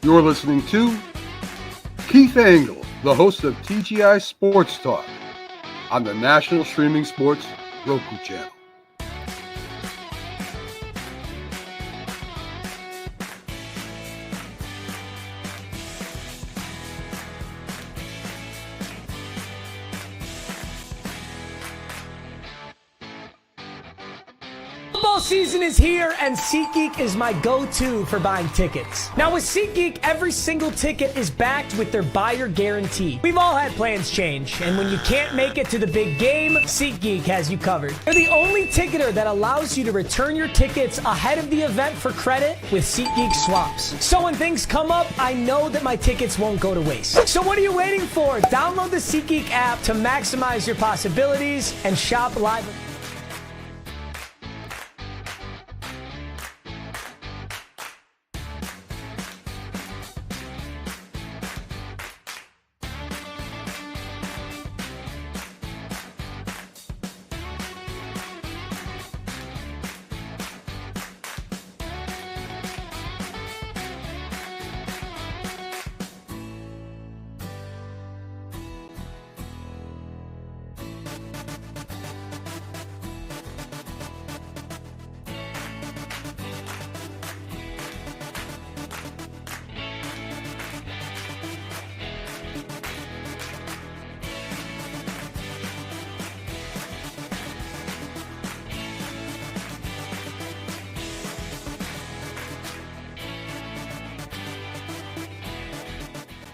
You're listening to Keith Engle, the host of TGI Sports Talk on the National Streaming Sports Roku channel. Football season is here, and SeatGeek is my go-to for buying tickets. Now with SeatGeek, every single ticket is backed with their buyer guarantee. We've all had plans change, and when you can't make it to the big game, SeatGeek has you covered. They're the only ticketer that allows you to return your tickets ahead of the event for credit with SeatGeek swaps. So when things come up, I know that my tickets won't go to waste. So what are you waiting for? Download the SeatGeek app to maximize your possibilities and shop live.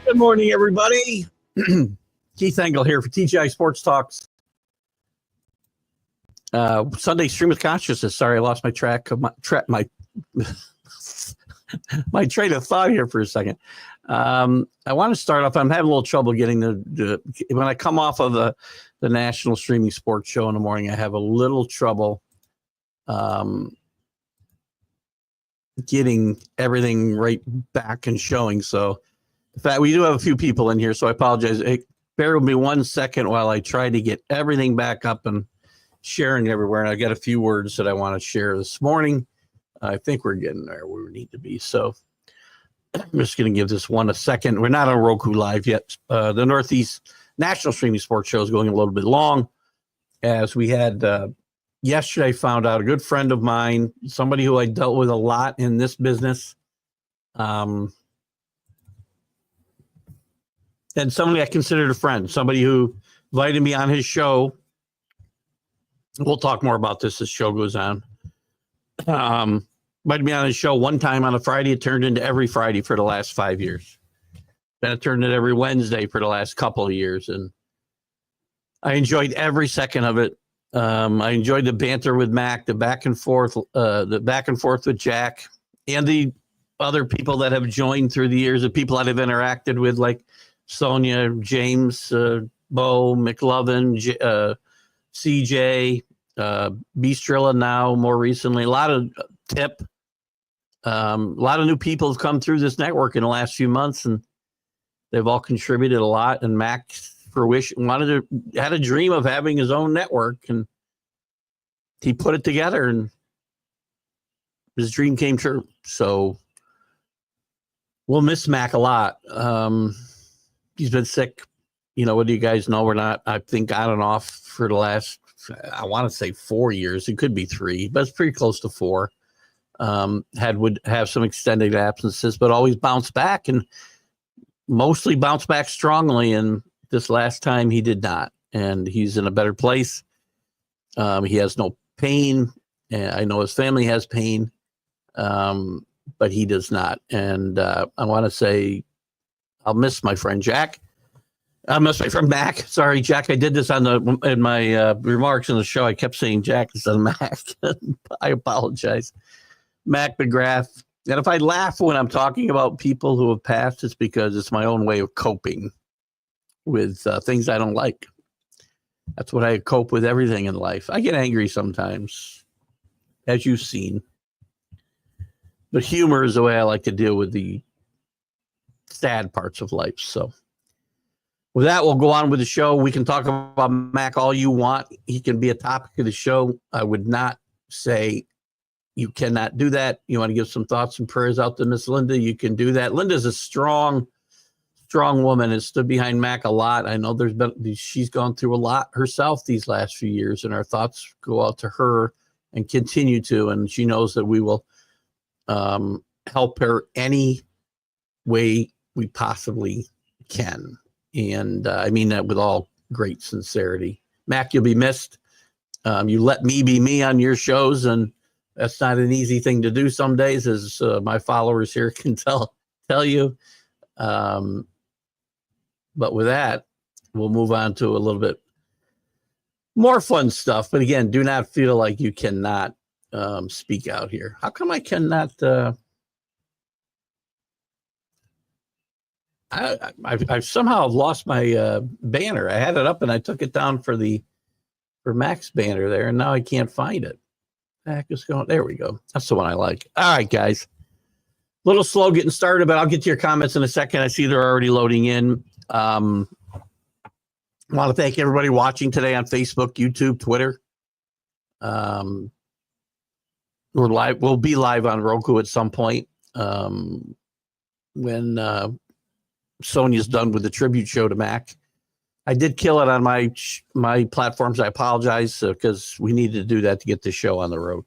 Good morning, everybody. Keith Engle here for TGI Sports Talks. Sunday stream of consciousness. Sorry, I lost my track of my my train of thought here for a second. I want to start off. I'm having a little trouble getting when I come off of the national streaming sports show in the morning. I have a little trouble getting everything right back and showing. So. In fact, we do have a few people in here, so I apologize. Hey, bear with me 1 second while I try to get everything back up and sharing everywhere. And I got a few words that I want to share this morning. I think we're getting there where we need to be. So I'm just going to give this one a second. We're not on Roku Live yet. The Northeast National Streaming Sports Show is going a little bit long. As we had yesterday, found out a good friend of mine, somebody who I dealt with a lot in this business, and somebody I considered a friend, somebody who invited me on his show. We'll talk more about this as show goes on. Invited me on his show one time on a Friday. It turned into every Friday for the last 5 years. Then it turned into every Wednesday for the last couple of years. And I enjoyed every second of it. I enjoyed the banter with Mac, the back and forth with Jack, and the other people that have joined through the years, the people that I've interacted with, like Sonia, James, Bo, McLovin, CJ, Beastrilla now, more recently. A lot of Tip. A lot of new people have come through this network in the last few months, and they've all contributed a lot. And Mac had a dream of having his own network, and he put it together, and his dream came true. So we'll miss Mac a lot. He's been sick. You know, what do you guys know? We're not, I think, on and off for the last, I want to say 4 years. It could be 3, but it's pretty close to 4. Would have some extended absences, but always bounced back, and mostly bounced back strongly. And this last time he did not. And he's in a better place. He has no pain. I know his family has pain, but he does not. And I want to say, I'll miss my friend Jack. I'll miss my friend Mac. Sorry, Jack. I did this in my remarks in the show. I kept saying Jack instead of Mac. I apologize. Mac McGrath. And if I laugh when I'm talking about people who have passed, it's because it's my own way of coping with things I don't like. That's what I cope with everything in life. I get angry sometimes, as you've seen. But humor is the way I like to deal with the sad parts of life. So with that, we'll go on with the show. We can talk about Mac all you want. He can be a topic of the show. I would not say you cannot do that. You want to give some thoughts and prayers out to Miss Linda, you can do that. Linda's a strong woman, has stood behind Mac a lot. I know she's gone through a lot herself these last few years, and our thoughts go out to her and continue to, and she knows that we will help her any way we possibly can. And I mean that with all great sincerity. Mac, you'll be missed. You let me be me on your shows, and that's not an easy thing to do some days, as my followers here can tell you. But with that, we'll move on to a little bit more fun stuff. But again, do not feel like you cannot speak out here. How come I cannot? I somehow lost my banner. I had it up and I took it down for Mac's banner there, and now I can't find it. Heck is going. There we go. That's the one I like. All right, guys. A little slow getting started, but I'll get to your comments in a second. I see they're already loading in. I want to thank everybody watching today on Facebook, YouTube, Twitter. We're live. We'll be live on Roku at some point when Sonia's done with the tribute show to Mac. I did kill it on my platforms. I apologize because we needed to do that to get this show on the road.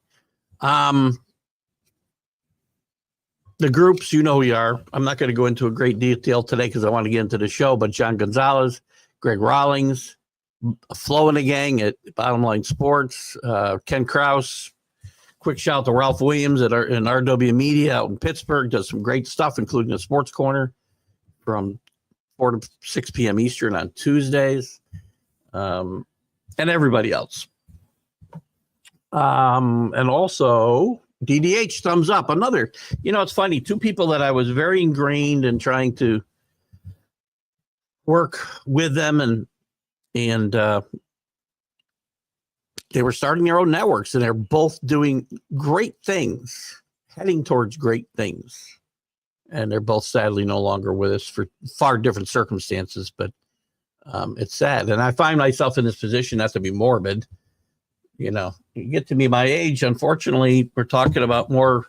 The groups, you know who you are. I'm not going to go into a great detail today because I want to get into the show, but John Gonzalez, Greg Rawlings, Flo and the gang at Bottom Line Sports, Ken Kraus. Quick shout out to Ralph Williams in RW Media out in Pittsburgh. Does some great stuff, including a sports corner from 4 to 6 p.m. Eastern on Tuesdays, and everybody else. And also DDH, thumbs up. Another, it's funny. Two people that I was very ingrained in trying to work with them, and they were starting their own networks, and they're both doing great things, heading towards great things. And they're both sadly no longer with us for far different circumstances, but it's sad. And I find myself in this position, not to be morbid. You get to be my age, unfortunately, we're talking about more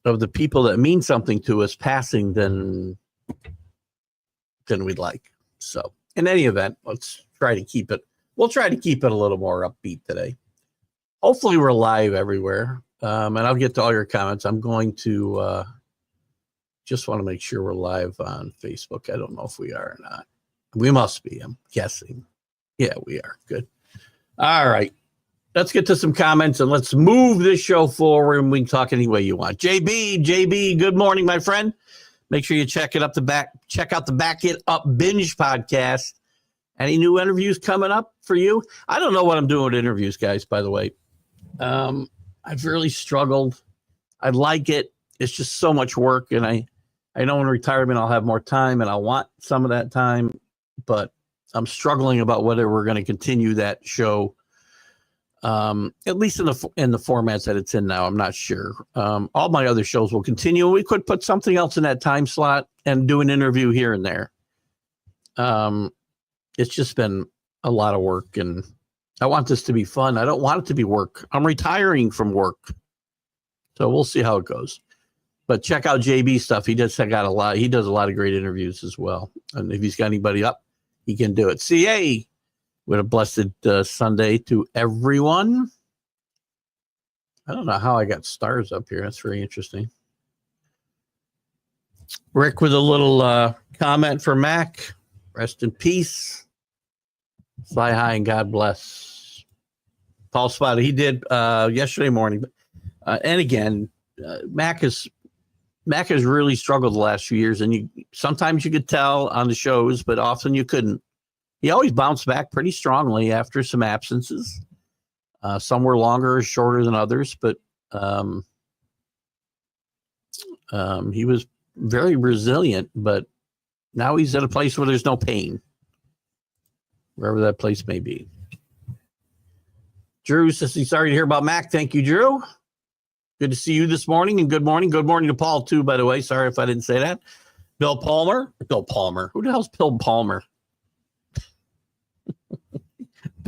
of the people that mean something to us passing than we'd like. So in any event, let's try to keep it. We'll try to keep it a little more upbeat today. Hopefully we're live everywhere. And I'll get to all your comments. I'm going to just want to make sure we're live on Facebook. I don't know if we are or not. We must be, I'm guessing. Yeah, we are. Good. All right. Let's get to some comments and let's move this show forward, and we can talk any way you want. JB, good morning, my friend. Make sure you check out the Back It Up Binge podcast. Any new interviews coming up for you? I don't know what I'm doing with interviews, guys, by the way. I've really struggled. I like it. It's just so much work, and I know in retirement I'll have more time, and I want some of that time, but I'm struggling about whether we're going to continue that show. At least in the formats that it's in now, I'm not sure. All my other shows will continue. We could put something else in that time slot and do an interview here and there. It's just been a lot of work, and I want this to be fun. I don't want it to be work. I'm retiring from work, so we'll see how it goes. But check out JB stuff. He does a lot of great interviews as well. And if he's got anybody up, he can do it. CA. With a blessed Sunday to everyone. I don't know how I got stars up here. That's very interesting. Rick with a little comment for Mac. Rest in peace. Fly high and God bless. Paul Spotted. He did yesterday morning. And again, Mac has really struggled the last few years. And sometimes you could tell on the shows, but often you couldn't. He always bounced back pretty strongly after some absences. Some were longer or shorter than others, but he was very resilient. But now he's at a place where there's no pain, wherever that place may be. Drew says he's sorry to hear about Mac. Thank you, Drew. Good to see you this morning, and good morning. Good morning to Paul, too, by the way. Sorry if I didn't say that. Bill Palmer. Who the hell's Bill Palmer?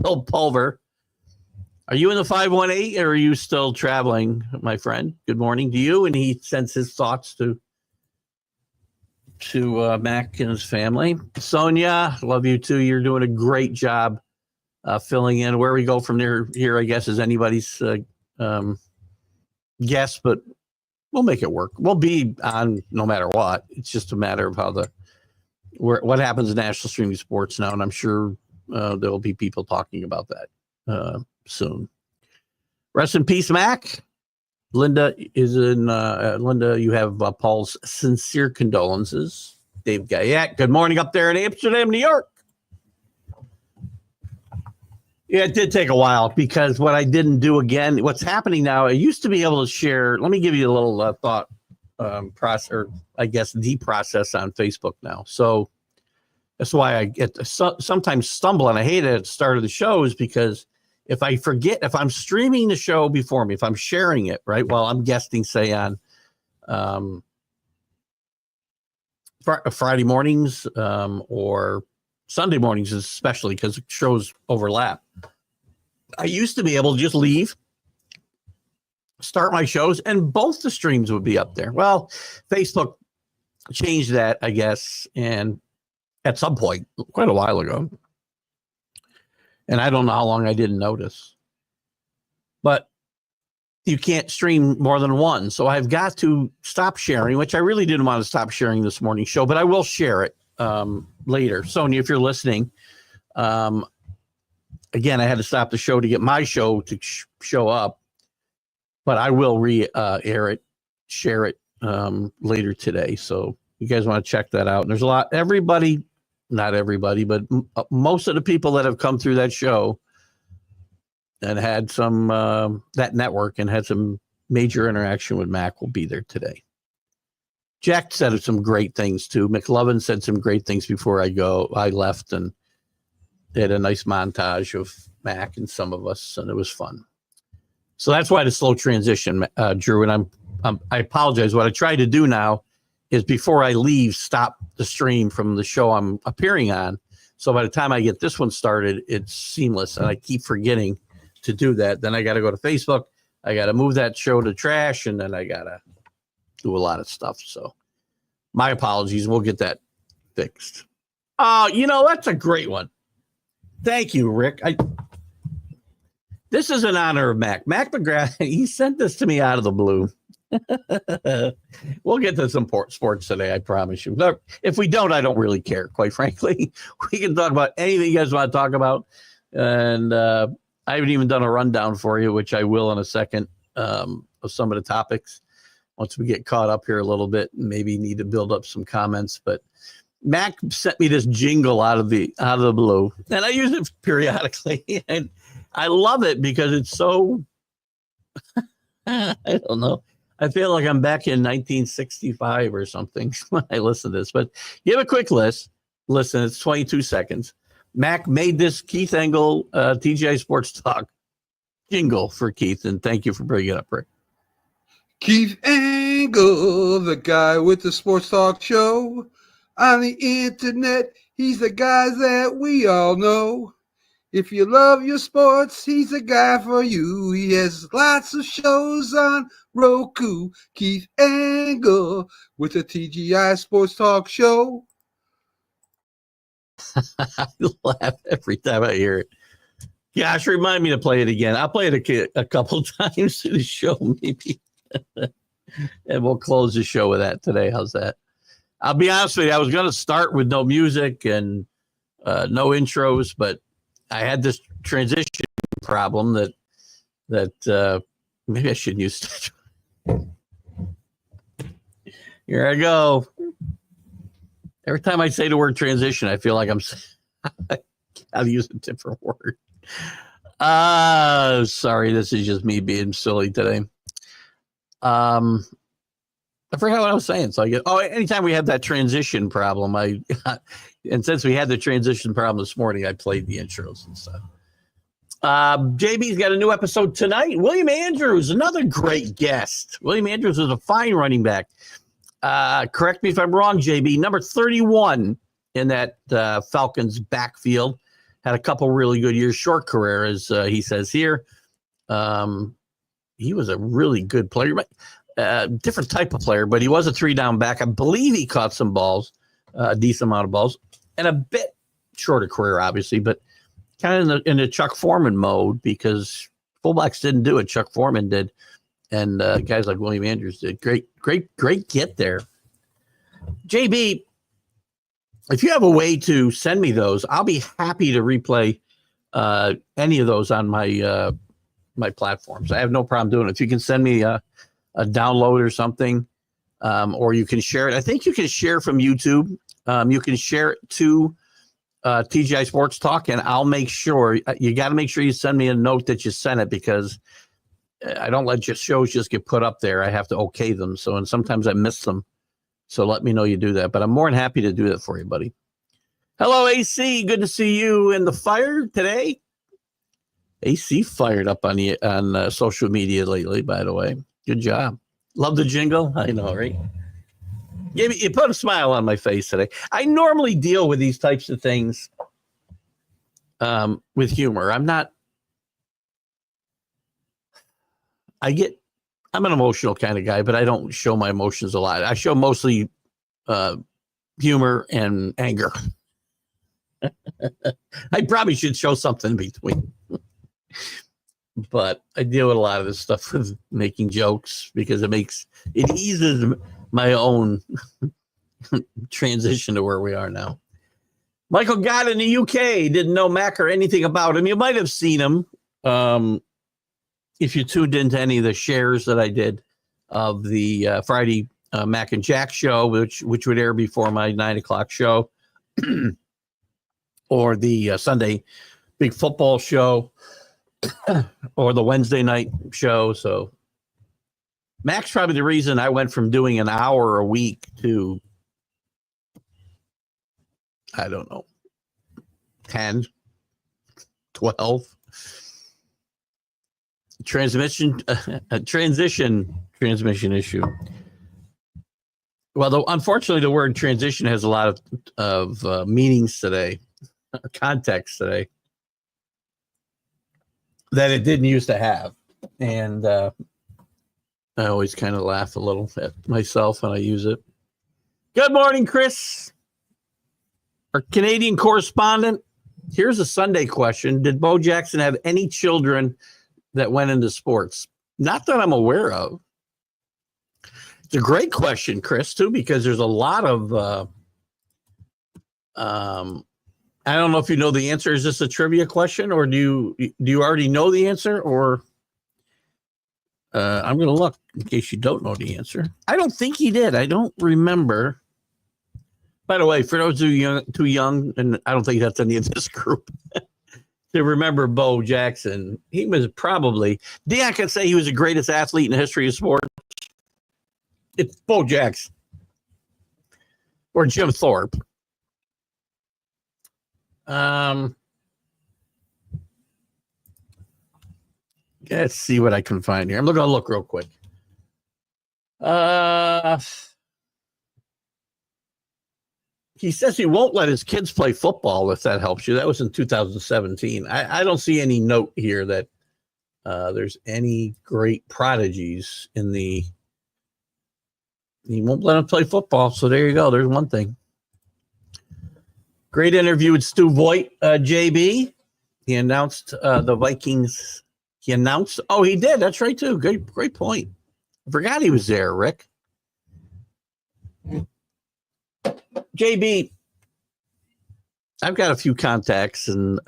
Bill Pulver. Are you in the 518 or are you still traveling, my friend? Good morning to you. And he sends his thoughts to Mac and his family. Sonia, love you too. You're doing a great job filling in. Where we go from here, I guess, is anybody's guess, but we'll make it work. We'll be on no matter what. It's just a matter of how what happens in national streaming sports now, and I'm sure there will be people talking about that soon. Rest in peace, Mac. Linda is in. Linda, you have Paul's sincere condolences. Dave Guyette, good morning up there in Amsterdam, New York. Yeah, it did take a while because what I didn't do again, what's happening now, I used to be able to share. Let me give you a little thought process, or I guess the process on Facebook now. So that's why I get sometimes stumble, and I hate it at the start of the show is because if I forget, if I'm streaming the show before me, if I'm sharing it, right, while I'm guesting, say, on Friday mornings or Sunday mornings, especially because shows overlap, I used to be able to just leave, start my shows, and both the streams would be up there. Well, Facebook changed that, I guess, and at some point, quite a while ago. And I don't know how long I didn't notice. But you can't stream more than one. So I've got to stop sharing, which I really didn't want to stop sharing this morning's show, but I will share it later. Sonia, if you're listening, again, I had to stop the show to get my show to show up, but I will air it, share it later today. So you guys want to check that out. And there's a lot, not everybody, but most of the people that have come through that show and had some, that network and had some major interaction with Mac will be there today. Jack said some great things too. McLovin said some great things before I left, and they had a nice montage of Mac and some of us, and it was fun. So that's why the slow transition, Drew, and I apologize. What I try to do now is before I leave, stop the stream from the show I'm appearing on. So by the time I get this one started, it's seamless, and I keep forgetting to do that. Then I got to go to Facebook. I got to move that show to trash, and then I got to do a lot of stuff. So my apologies. We'll get that fixed. That's a great one. Thank you, Rick. This is in honor of Mac. Mac McGrath, he sent this to me out of the blue. We'll get to some sports today, I promise you. Look, if we don't, I don't really care, quite frankly. We can talk about anything you guys want to talk about. And I haven't even done a rundown for you, which I will in a second, of some of the topics once we get caught up here a little bit, and maybe need to build up some comments. But Mac sent me this jingle out of the blue, and I use it periodically, and I love it because it's so I don't know. I feel like I'm back in 1965 or something when I listen to this. But give a quick listen. It's 22 seconds. Mac made this Keith Engle TGI Sports Talk jingle for Keith, and thank you for bringing it up, Rick. Keith Engle, the guy with the sports talk show. On the internet, he's the guy that we all know. If you love your sports, he's the guy for you. He has lots of shows on Roku. Keith Engle with the TGI Sports Talk Show. I laugh every time I hear it. Gosh, remind me to play it again. I'll play it a couple times through the show, maybe. And we'll close the show with that today. How's that? I'll be honest with you. I was going to start with no music and no intros, but I had this transition problem that maybe I shouldn't use. Here I go. Every time I say the word transition, I feel like I'll use a different word. Sorry, this is just me being silly today. I forgot what I was saying. So anytime we have that transition problem, and since we had the transition problem this morning, I played the intros and stuff. JB's got a new episode tonight. William Andrews, another great guest. William Andrews is a fine running back. Correct me if I'm wrong, JB. Number 31 in that Falcons backfield. Had a couple really good years, short career, as he says here. He was a really good player, different type of player, but he was a 3-down back. I believe he caught some balls, a decent amount of balls, and a bit shorter career, obviously, but kind of in the Chuck Foreman mode because fullbacks didn't do it. Chuck Foreman did, and guys like William Andrews did. Great get there. JB, if you have a way to send me those, I'll be happy to replay any of those on my my platforms. I have no problem doing it. If you can send me a download or something, or you can share it. I think you can share from YouTube. You can share it to TGI Sports Talk, and I'll make sure you got to make sure you send me a note that you sent it because I don't let just shows just get put up there. I have to okay them. So, and sometimes I miss them. So let me know you do that. But I'm more than happy to do that for you, buddy. Hello, AC. Good to see you in the fire today. AC fired up on social media lately, by the way. Good job. Love the jingle. I know, right? You put a smile on my face today. I normally deal with these types of things with humor. I'm an emotional kind of guy, but I don't show my emotions a lot. I show mostly humor and anger. I probably should show something in between. But I deal with a lot of this stuff with making jokes because it eases my own transition to where we are now. Michael Gott in the UK, didn't know Mac or anything about him. You might have seen him if you tuned into any of the shares that I did of the Friday Mac and Jack show, which would air before my 9 o'clock show, or the Sunday big football show, or the Wednesday night show. So Mac's probably the reason I went from doing an hour a week to, I don't know, 10, 12. Transition issue. Well, unfortunately, the word transition has a lot of meanings today, context today, that it didn't used to have. And I always kind of laugh a little at myself when I use it. Good morning, Chris. Our Canadian correspondent. Here's a Sunday question. Did Bo Jackson have any children that went into sports? Not that I'm aware of. It's a great question, Chris, too, because there's a lot of I don't know if you know the answer. Is this a trivia question, or do you already know the answer? Or I'm going to look in case you don't know the answer. I don't think he did. I don't remember. By the way, for those who are too young, and I don't think that's any of this group, to remember Bo Jackson, he was probably, Deion can say he was the greatest athlete in the history of sports. It's Bo Jackson or Jim Thorpe. Let's see what I can find here. I'm going to look real quick. He says he won't let his kids play football, if that helps you. That was in 2017. I don't see any note here that there's any great prodigies in the. He won't let him play football. So there you go. There's one thing. Great interview with Stu Voigt, JB. He announced the Vikings. He announced. Oh, he did. That's right, too. Great point. I forgot he was there, Rick. JB, I've got a few contacts, and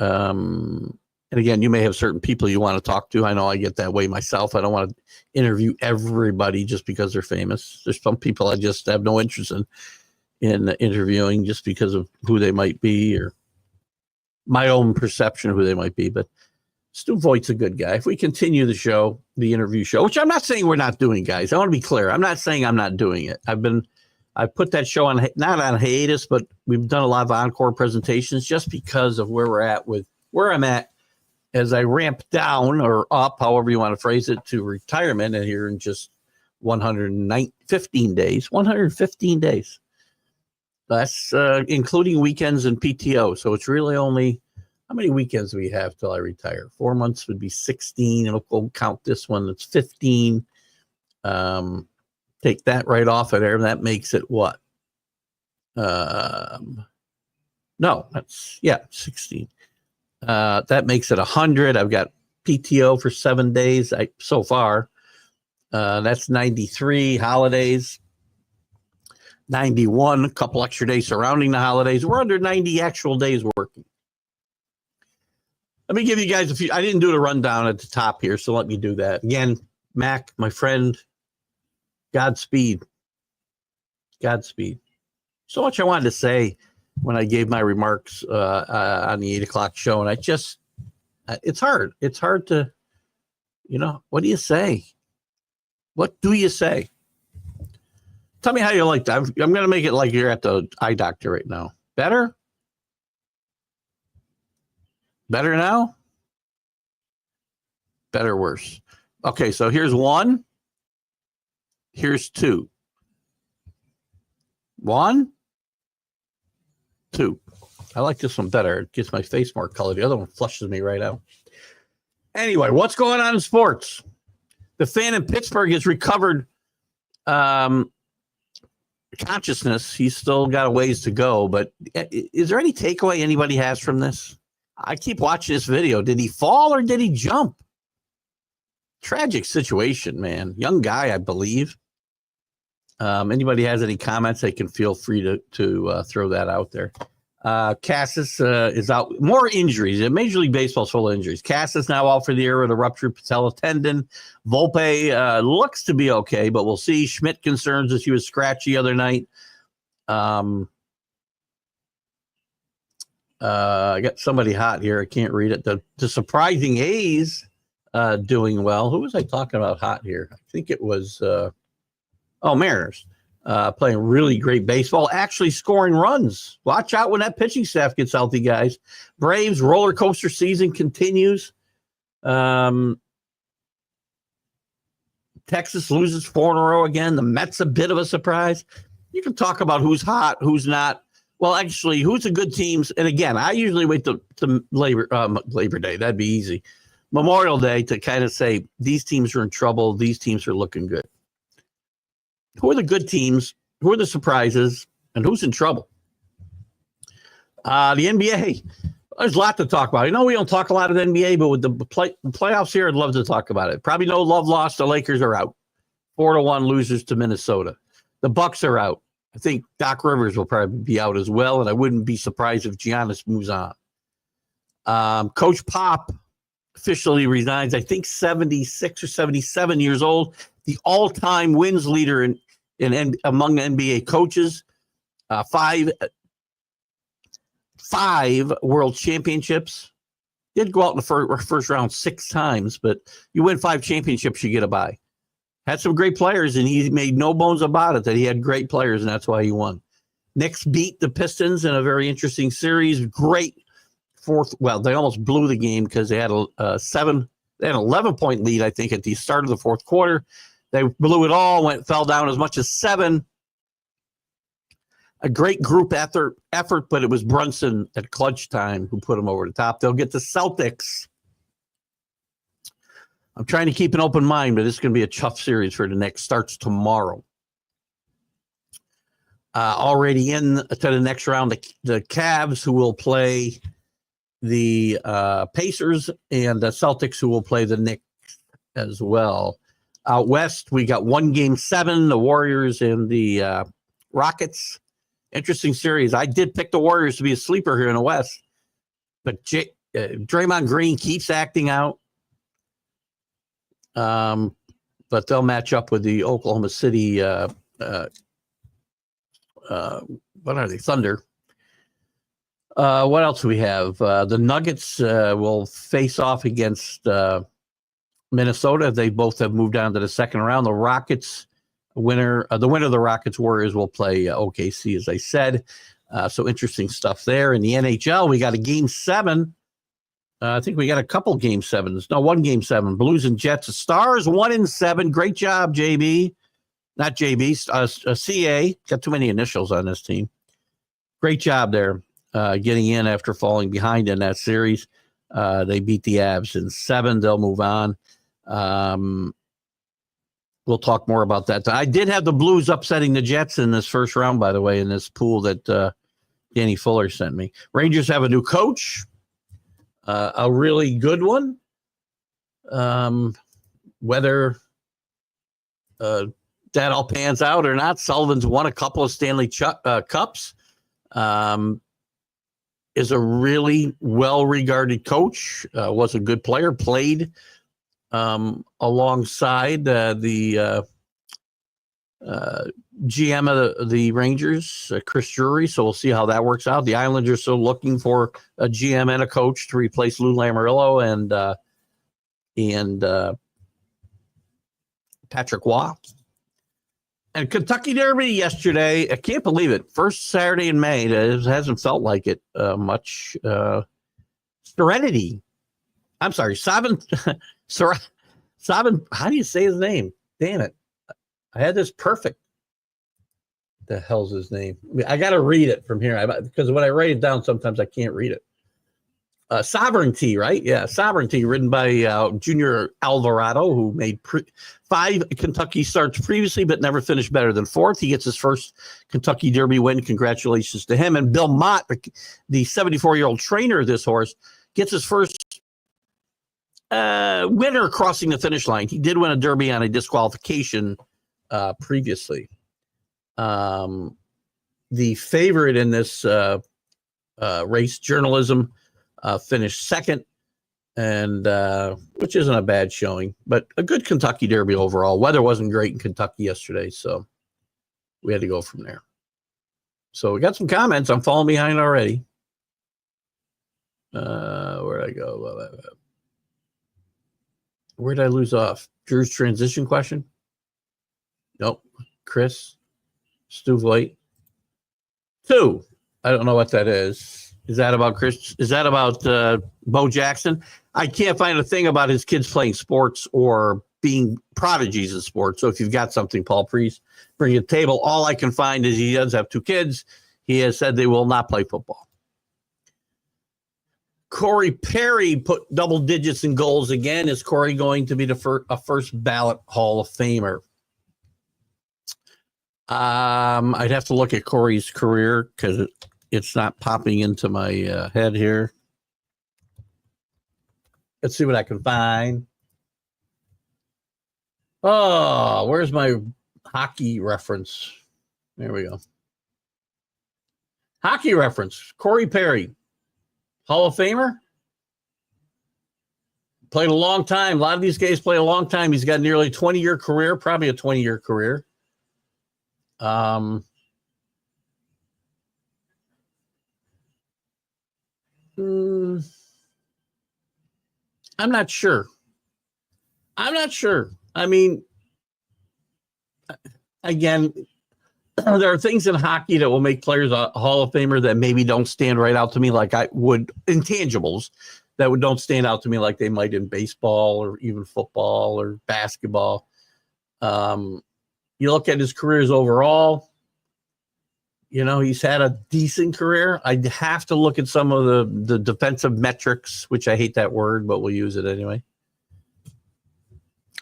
again, you may have certain people you want to talk to. I know I get that way myself. I don't want to interview everybody just because they're famous. There's some people I just have no interest in interviewing just because of who they might be or my own perception of who they might be. But Stu Voigt's a good guy. If we continue the show, the interview show, which I'm not saying we're not doing, guys. I want to be clear. I'm not saying I'm not doing it. I put that show on, not on hiatus, but we've done a lot of encore presentations just because of where I'm at as I ramp down or up, however you want to phrase it, to retirement and here in just 115 days. 115 days. That's including weekends and PTO. So it's really only How many weekends do we have till I retire? 4 months would be 16. And we'll count this one. It's 15. Take that right off of there. That makes it what? No, that's 16. That makes it 100. I've got PTO for 7 days so far. That's 93 holidays. 91, a couple extra days surrounding the holidays. We're under 90 actual days working. Let me give you guys a few. I didn't do the rundown at the top here, so let me do that. Again, Mac, my friend, Godspeed. Godspeed. So much I wanted to say when I gave my remarks on the 8 o'clock show, and it's hard. It's hard to, what do you say? What do you say? Tell me how you like that. I'm going to make it like you're at the eye doctor right now. Better? Better now? Better, worse. Okay, so here's 1. Here's 2. 1, 2. I like this one better. It gets my face more color. The other one flushes me right out. Anyway, what's going on in sports? The fan in Pittsburgh has recovered consciousness. He's still got a ways to go, but is there any takeaway anybody has from this? I keep watching this video. Did he fall or did he jump? Tragic situation, man. Young guy, I believe. Anybody has any comments, they can feel free to throw that out there. Cassis is out. More injuries. Major League Baseball's full of injuries. Cassis now out for the year with a ruptured patella tendon. Volpe looks to be okay, but we'll see. Schmidt concerns that he was scratchy the other night. I got somebody hot here. I can't read it. The surprising A's doing well. Who was I talking about hot here? I think it was Mariners. Playing really great baseball, actually scoring runs. Watch out when that pitching staff gets healthy, guys. Braves roller coaster season continues. Texas loses 4 in a row again. The Mets a bit of a surprise. You can talk about who's hot, who's not. Well, actually, who's the good teams? And again, I usually wait to Labor Day. That'd be easy. Memorial Day to kind of say these teams are in trouble. These teams are looking good. Who are the good teams? Who are the surprises? And who's in trouble? The NBA. There's a lot to talk about. We don't talk a lot of the NBA, but with the playoffs here, I'd love to talk about it. Probably no love lost. The Lakers are out. 4-1 losers to Minnesota. The Bucks are out. I think Doc Rivers will probably be out as well, and I wouldn't be surprised if Giannis moves on. Coach Pop officially resigns. I think 76 or 77 years old. The all-time wins leader in among NBA coaches. 5 world championships. Did go out in the first round 6 times, but you win 5 championships, you get a bye. Had some great players, and he made no bones about it that he had great players, and that's why he won. Knicks beat the Pistons in a very interesting series. Great fourth. Well, they almost blew the game because they had an 11-point lead, I think, at the start of the fourth quarter. They blew it all, fell down as much as 7. A great group effort, but it was Brunson at clutch time who put them over the top. They'll get the Celtics. I'm trying to keep an open mind, but this is going to be a tough series for the Knicks. Starts tomorrow. Already in to the next round, the Cavs, who will play the Pacers, and the Celtics, who will play the Knicks as well. Out west, we got 1 Game 7, the Warriors and the Rockets. Interesting series. I did pick the Warriors to be a sleeper here in the West, but Draymond Green keeps acting out. But they'll match up with the Oklahoma City, what are they? Thunder. What else do we have? The Nuggets will face off against Minnesota. They both have moved on to the second round. The Rockets the winner of the Rockets Warriors will play OKC, as I said. So interesting stuff there. In the NHL, we got a Game 7. I think we got a couple Game 7s. No, 1 Game 7. Blues and Jets. The Stars 1-7. Great job, JB. Not JB. CA. Got too many initials on this team. Great job there. getting in after falling behind in that series. They beat the Avs in 7. They'll move on. We'll talk more about that. I did have the Blues upsetting the Jets in this first round, by the way, in this pool that Danny Fuller sent me. Rangers have a new coach, a really good one. Whether that all pans out or not, Sullivan's won a couple of Stanley Cups. Is a really well-regarded coach, was a good player, played alongside the GM of the Rangers, Chris Drury. So we'll see how that works out. The Islanders are still looking for a GM and a coach to replace Lou Lamoriello and Patrick Waugh. And Kentucky Derby yesterday, I can't believe it. First Saturday in May. It hasn't felt like it much. Serenity. I'm sorry, Sabin. How do you say his name? Damn it. I had this perfect. The hell's his name? I got to read it from here because when I write it down, sometimes I can't read it. Sovereignty, right? Yeah, Sovereignty, ridden by Junior Alvarado, who made 5 Kentucky starts previously, but never finished better than 4th. He gets his first Kentucky Derby win. Congratulations to him. And Bill Mott, the 74-year-old trainer of this horse, gets his first winner crossing the finish line. He did win a Derby on a disqualification previously. The favorite in this race, Journalism, finished 2nd, and which isn't a bad showing, but a good Kentucky Derby overall. Weather wasn't great in Kentucky yesterday, so we had to go from there. So we got some comments. I'm falling behind already. Where'd I go? Where did I lose off? Drew's transition question? Nope. Chris? Stu Voigt? 2. I don't know what that is. Is that about Chris? Is that about Bo Jackson? I can't find a thing about his kids playing sports or being prodigies in sports. So if you've got something, Paul, please bring it to the table. All I can find is he does have 2 kids. He has said they will not play football. Corey Perry put double digits in goals again. Is Corey going to be a first ballot Hall of Famer? I'd have to look at Corey's career because it's not popping into my head here. Let's see what I can find. Oh, where's my hockey reference? There we go. Hockey reference. Corey Perry. Hall of Famer. Played a long time. A lot of these guys play a long time. He's got nearly a 20-year career, probably a 20-year career. I'm not sure. I mean, again, there are things in hockey that will make players a Hall of Famer that maybe don't stand right out to me like I would intangibles that don't stand out to me like they might in baseball or even football or basketball. You look at his careers overall, you know, he's had a decent career. I'd have to look at some of the defensive metrics, which I hate that word, but we'll use it anyway.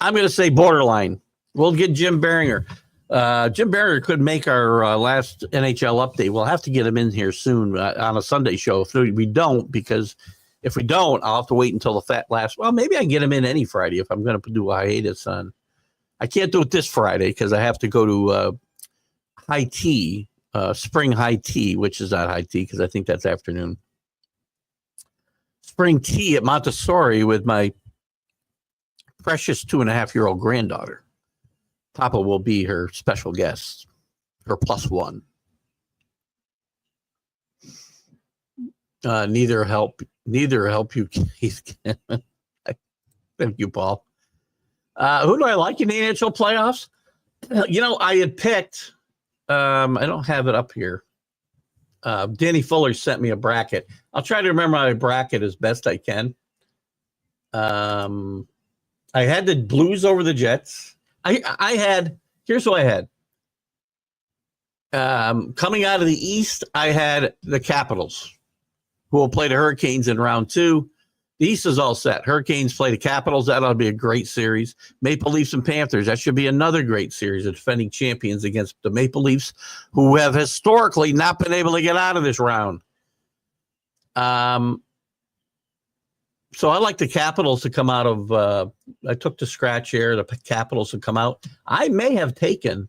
I'm going to say borderline. We'll get Jim Beringer. Jim Beringer could make our last NHL update. We'll have to get him in here soon on a Sunday show. If we don't, because if we don't, I'll have to wait until the last. Well, maybe I can get him in any Friday if I'm going to do a hiatus on. I can't do it this Friday because I have to go to high tea, spring high tea, which is not high tea because I think that's afternoon. Spring tea at Montessori with my precious 2.5-year-old granddaughter. Papa will be her special guest, her +1. Neither help you, Keith. Thank you, Paul. Who do I like in the NHL playoffs? You know, I had picked, I don't have it up here. Danny Fuller sent me a bracket. I'll try to remember my bracket as best I can. I had the Blues over the Jets. Here's what I had. Coming out of the East, I had the Capitals. who will play the Hurricanes in round 2. The East is all set. Hurricanes play the Capitals. That ought to be a great series. Maple Leafs and Panthers. That should be another great series of defending champions against the Maple Leafs, who have historically not been able to get out of this round. So I like the Capitals to come out of I took the scratch here, the Capitals to come out. I may have taken,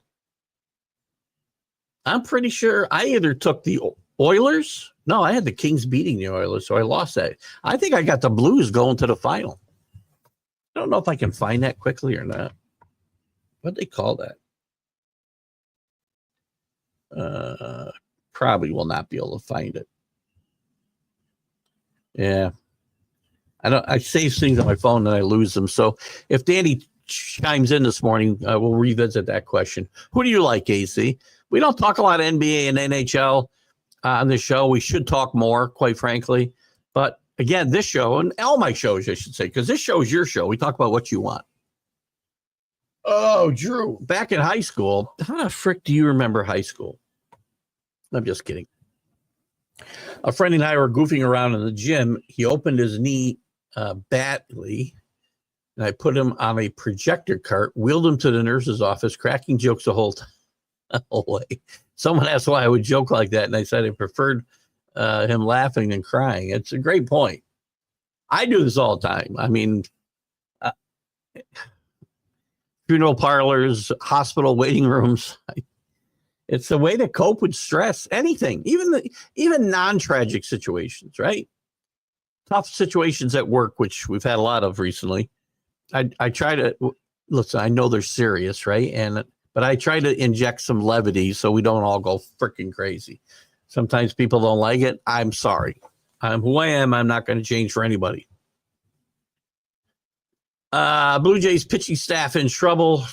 I'm pretty sure I either took the Oilers. No, I had the Kings beating the Oilers, so I lost that. I think I got the Blues going to the final. I don't know if I can find that quickly or not. What'd they call that? Probably will not be able to find it. Yeah. I save things on my phone and I lose them. So if Danny chimes in this morning, we'll revisit that question. Who do you like, AC? We don't talk a lot of NBA and NHL on this show. We should talk more, quite frankly. But again, this show, and all my shows, I should say, because this show is your show. We talk about what you want. Oh, Drew, back in high school, how the frick do you remember high school? I'm just kidding. A friend and I were goofing around in the gym. He opened his knee badly, and I put him on a projector cart, wheeled him to the nurse's office, cracking jokes the whole way. Someone asked why I would joke like that, and I said I preferred him laughing than crying. It's a great point. I do this all the time. I mean, funeral parlors, hospital waiting rooms. It's a way to cope with stress, anything, even non-tragic situations, right? Tough situations at work, which we've had a lot of recently. I try to listen. I know they're serious, right? But I try to inject some levity so we don't all go freaking crazy. Sometimes people don't like it. I'm sorry. I'm who I am. I'm not going to change for anybody. Blue Jays pitching staff in trouble.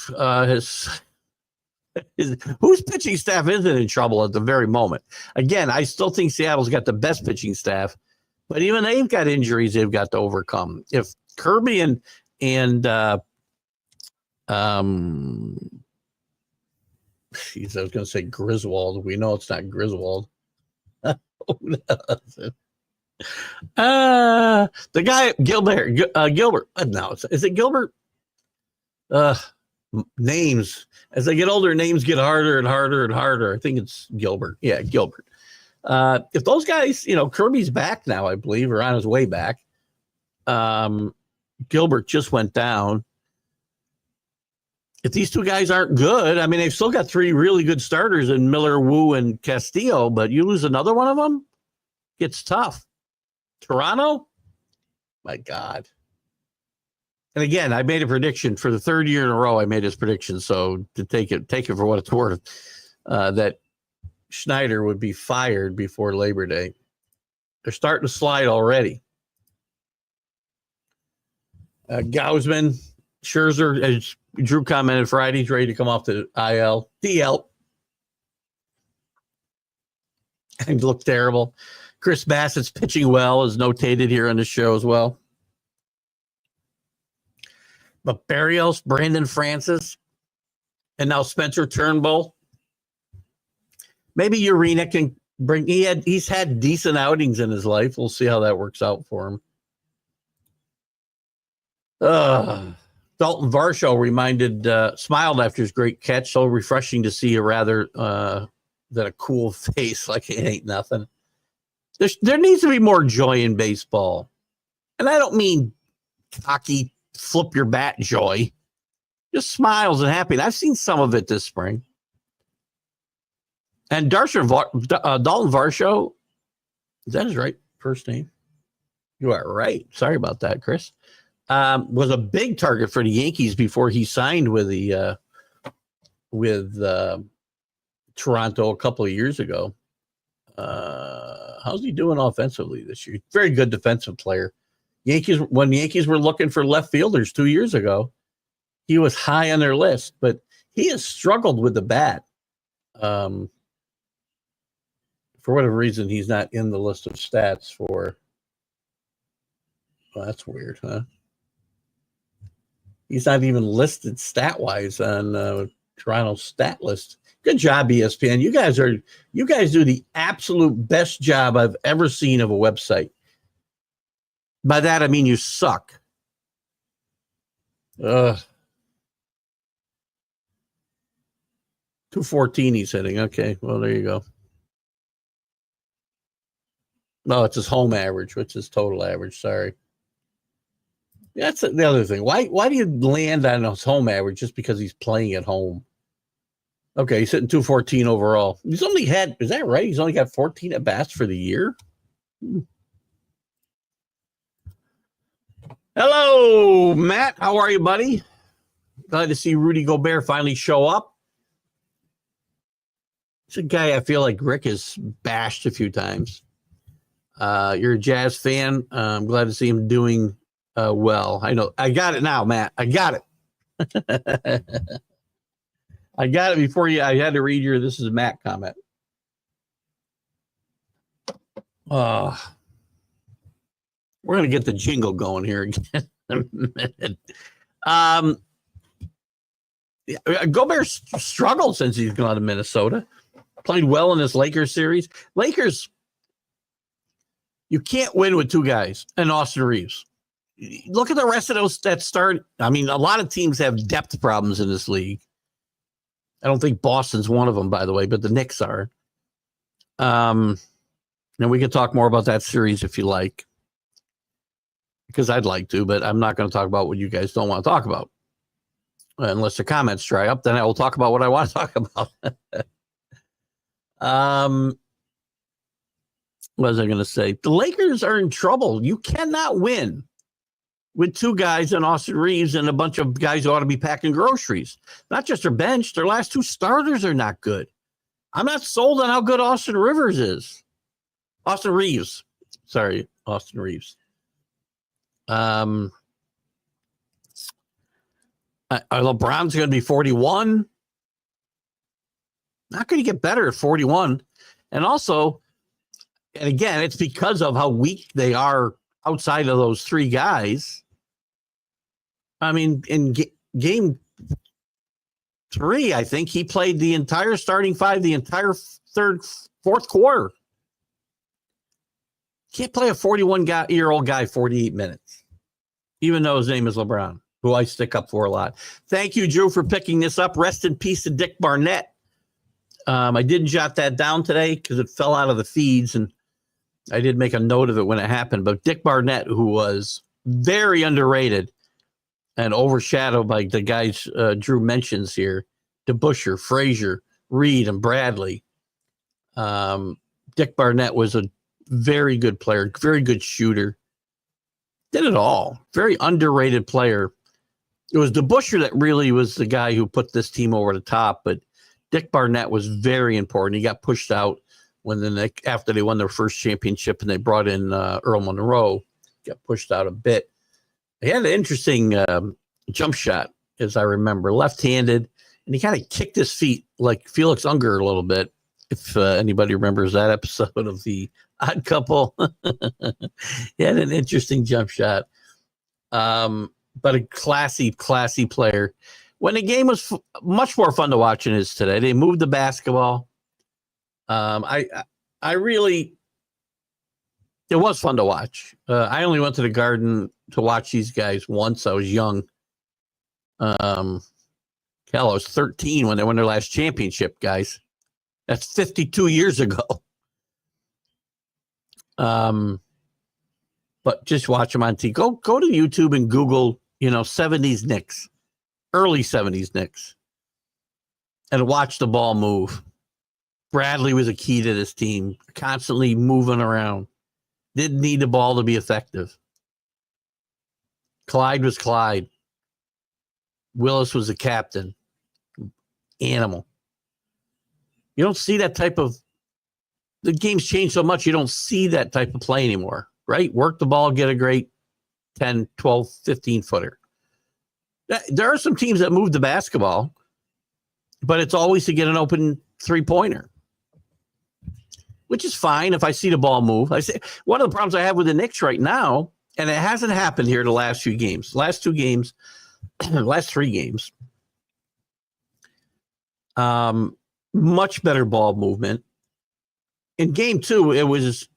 Whose pitching staff isn't in trouble at the very moment? Again, I still think Seattle's got the best pitching staff, but even they've got injuries they've got to overcome. If Kirby and I was going to say Griswold. We know it's not Griswold. The guy Gilbert. No, is it Gilbert? Names. As I get older, names get harder and harder and harder. I think it's Gilbert. Yeah, Gilbert. If those guys, Kirby's back now, I believe, or on his way back. Gilbert just went down. If these two guys aren't good, I mean, they've still got three really good starters in Miller, Wu, and Castillo, but you lose another one of them, it's tough. Toronto? My God. And again, I made a prediction for the third year in a row. I made this prediction, so to take it for what it's worth, that Schneider would be fired before Labor Day. They're starting to slide already. Gausman, Scherzer, as Drew commented Friday, he's ready to come off the DL. And look terrible. Chris Bassett's pitching well, is notated here on the show as well. But Barrios, Brandon Francis, and now Spencer Turnbull. Maybe Urena can bring. He's had decent outings in his life. We'll see how that works out for him. Dalton Varsho smiled after his great catch. So refreshing to see a rather than a cool face like it ain't nothing. There needs to be more joy in baseball, and I don't mean cocky, flip your bat joy. Just smiles and happy. And I've seen some of it this spring. And Dalton Varsho, is that his right first name? You are right. Sorry about that, Chris. Was a big target for the Yankees before he signed with Toronto a couple of years ago. How's he doing offensively this year? Very good defensive player. When the Yankees were looking for left fielders 2 years ago, he was high on their list, but he has struggled with the bat. For whatever reason, he's not in the list of stats for. Well, that's weird, huh? He's not even listed stat-wise on Toronto's stat list. Good job, ESPN. You guys do the absolute best job I've ever seen of a website. By that I mean you suck. 214 he's hitting. Okay, well there you go. No, it's his home average, which is total average. Sorry. That's the other thing. Why do you land on his home average just because he's playing at home? Okay, he's hitting 214 overall. He's only had, is that right? He's only got 14 at bats for the year. Hello, Matt. How are you, buddy? Glad to see Rudy Gobert finally show up. It's a guy I feel like Rick has bashed a few times. You're a Jazz fan. I'm glad to see him doing well. I know. I got it now, Matt. I got it. I got it before you. I had to read your "This is a Matt" comment. We're going to get the jingle going here again in a minute. Gobert struggled since he's gone to Minnesota. Played well in this Lakers series. Lakers, you can't win with two guys and Austin Reeves. Look at the rest of those that start. I mean, a lot of teams have depth problems in this league. I don't think Boston's one of them, by the way, but the Knicks are. And we can talk more about that series if you like, because I'd like to, but I'm not going to talk about what you guys don't want to talk about. Unless the comments dry up, then I will talk about what I want to talk about. What was I going to say? The Lakers are in trouble. You cannot win with two guys and Austin Reeves and a bunch of guys who ought to be packing groceries. Not just their bench. Their last two starters are not good. I'm not sold on how good Austin Reeves. Sorry, Austin Reeves. LeBron's going to be 41. Not going to get better at 41. And also, and again, it's because of how weak they are outside of those three guys. I mean, in game 3, I think he played the entire starting five, the entire fourth quarter. Can't play a 41-year-old guy 48 minutes, even though his name is LeBron, who I stick up for a lot. Thank you, Drew, for picking this up. Rest in peace to Dick Barnett. I didn't jot that down today because it fell out of the feeds, and I did make a note of it when it happened. But Dick Barnett, who was very underrated and overshadowed by the guys Drew mentions here, DeBusschere, Frazier, Reed, and Bradley. Dick Barnett was a very good player, very good shooter. Did it all. Very underrated player. It was DeBusschere that really was the guy who put this team over the top, but Dick Barnett was very important. He got pushed out after they won their first championship and they brought in Earl Monroe. Got pushed out a bit. He had an interesting jump shot, as I remember, left-handed, and he kind of kicked his feet like Felix Unger a little bit, if anybody remembers that episode of The Odd Couple. He had an interesting jump shot, but a classy player. When the game was much more fun to watch than it is today, they moved the basketball. It was fun to watch. I only went to the Garden to watch these guys once. I was young. I was 13 when they won their last championship, guys. That's 52 years ago. But just watch them on TV. Go to YouTube and Google, 70s Knicks, early 70s Knicks, and watch the ball move. Bradley was a key to this team, constantly moving around. Didn't need the ball to be effective. Clyde was Clyde. Willis was the captain. Animal. You don't see that type of, the game's changed so much, you don't see that type of play anymore, right? Work the ball, get a great 10, 12, 15 footer. There are some teams that move the basketball, but it's always to get an open three-pointer, which is fine if I see the ball move. I say one of the problems I have with the Knicks right now, and it hasn't happened here the last few games, last 3 games, much better ball movement. In game 2, it was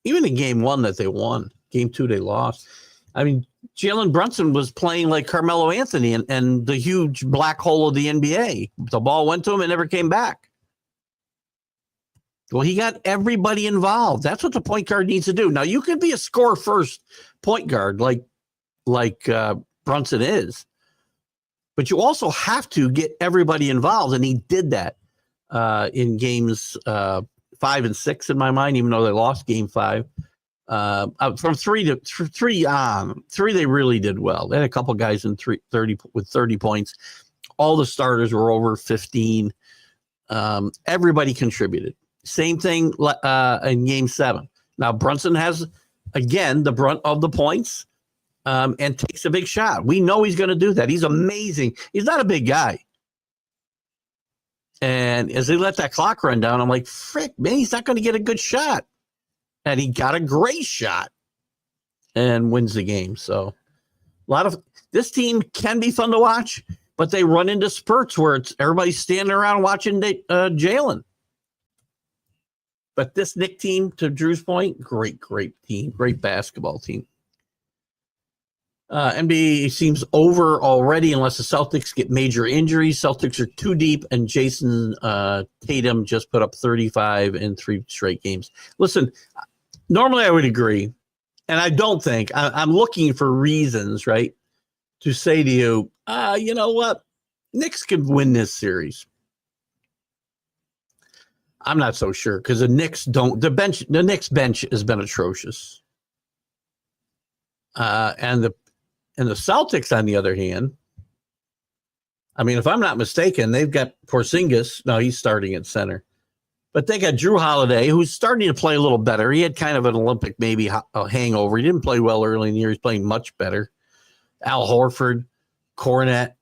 even in game 1 that they won. Game 2, they lost. I mean, Jalen Brunson was playing like Carmelo Anthony and the huge black hole of the NBA. The ball went to him and never came back. Well, he got everybody involved. That's what the point guard needs to do. Now, you could be a score first point guard like Brunson is, but you also have to get everybody involved, and he did that in games 5 and 6 in my mind, even though they lost game 5. From 3 on, 3 they really did well. They had a couple guys in 30 with 30 points. All the starters were over 15. Everybody contributed. Same thing in game 7. Now Brunson has, again, the brunt of the points and takes a big shot. We know he's going to do that. He's amazing. He's not a big guy. And as they let that clock run down, I'm like, frick, man, he's not going to get a good shot. And he got a great shot and wins the game. So this team can be fun to watch, but they run into spurts where it's everybody's standing around watching Jalen. But this Knick team, to Drew's point, great team, great basketball team. NBA seems over already unless the Celtics get major injuries. Celtics are too deep, and Jason Tatum just put up 35 in 3 straight games. Listen, normally I would agree, and I don't think. I'm looking for reasons, right, to say to you, you know what? Knicks could win this series. I'm not so sure because the Knicks don't. The Knicks bench has been atrocious, and the Celtics, on the other hand, I mean, if I'm not mistaken, they've got Porzingis. No, he's starting at center, but they got Drew Holiday, who's starting to play a little better. He had kind of an Olympic maybe a hangover. He didn't play well early in the year. He's playing much better. Al Horford, Cornette,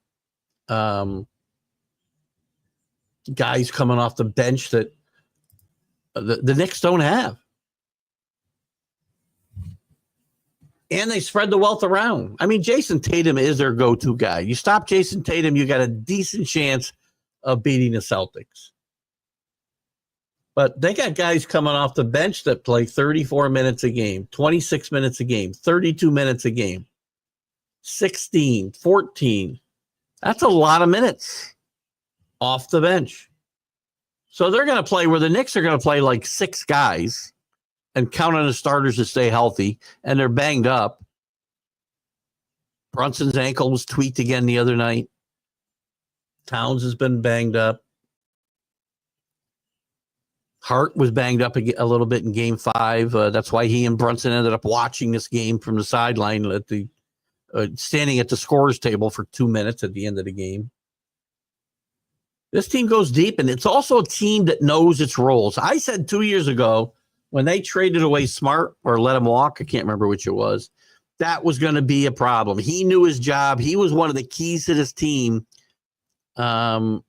guys coming off the bench that the Knicks don't have. And they spread the wealth around. I mean, Jason Tatum is their go-to guy. You stop Jason Tatum, you got a decent chance of beating the Celtics. But they got guys coming off the bench that play 34 minutes a game, 26 minutes a game, 32 minutes a game, 16, 14. That's a lot of minutes off the bench. So they're going to play where the Knicks are going to play like 6 guys and count on the starters to stay healthy, and they're banged up. Brunson's ankle was tweaked again the other night. Towns has been banged up. Hart was banged up a little bit in game 5. That's why he and Brunson ended up watching this game from the sideline at the standing at the scorer's table for 2 minutes at the end of the game. This team goes deep, and it's also a team that knows its roles. I said 2 years ago when they traded away Smart or let him walk, I can't remember which it was, that was going to be a problem. He knew his job. He was one of the keys to this team. But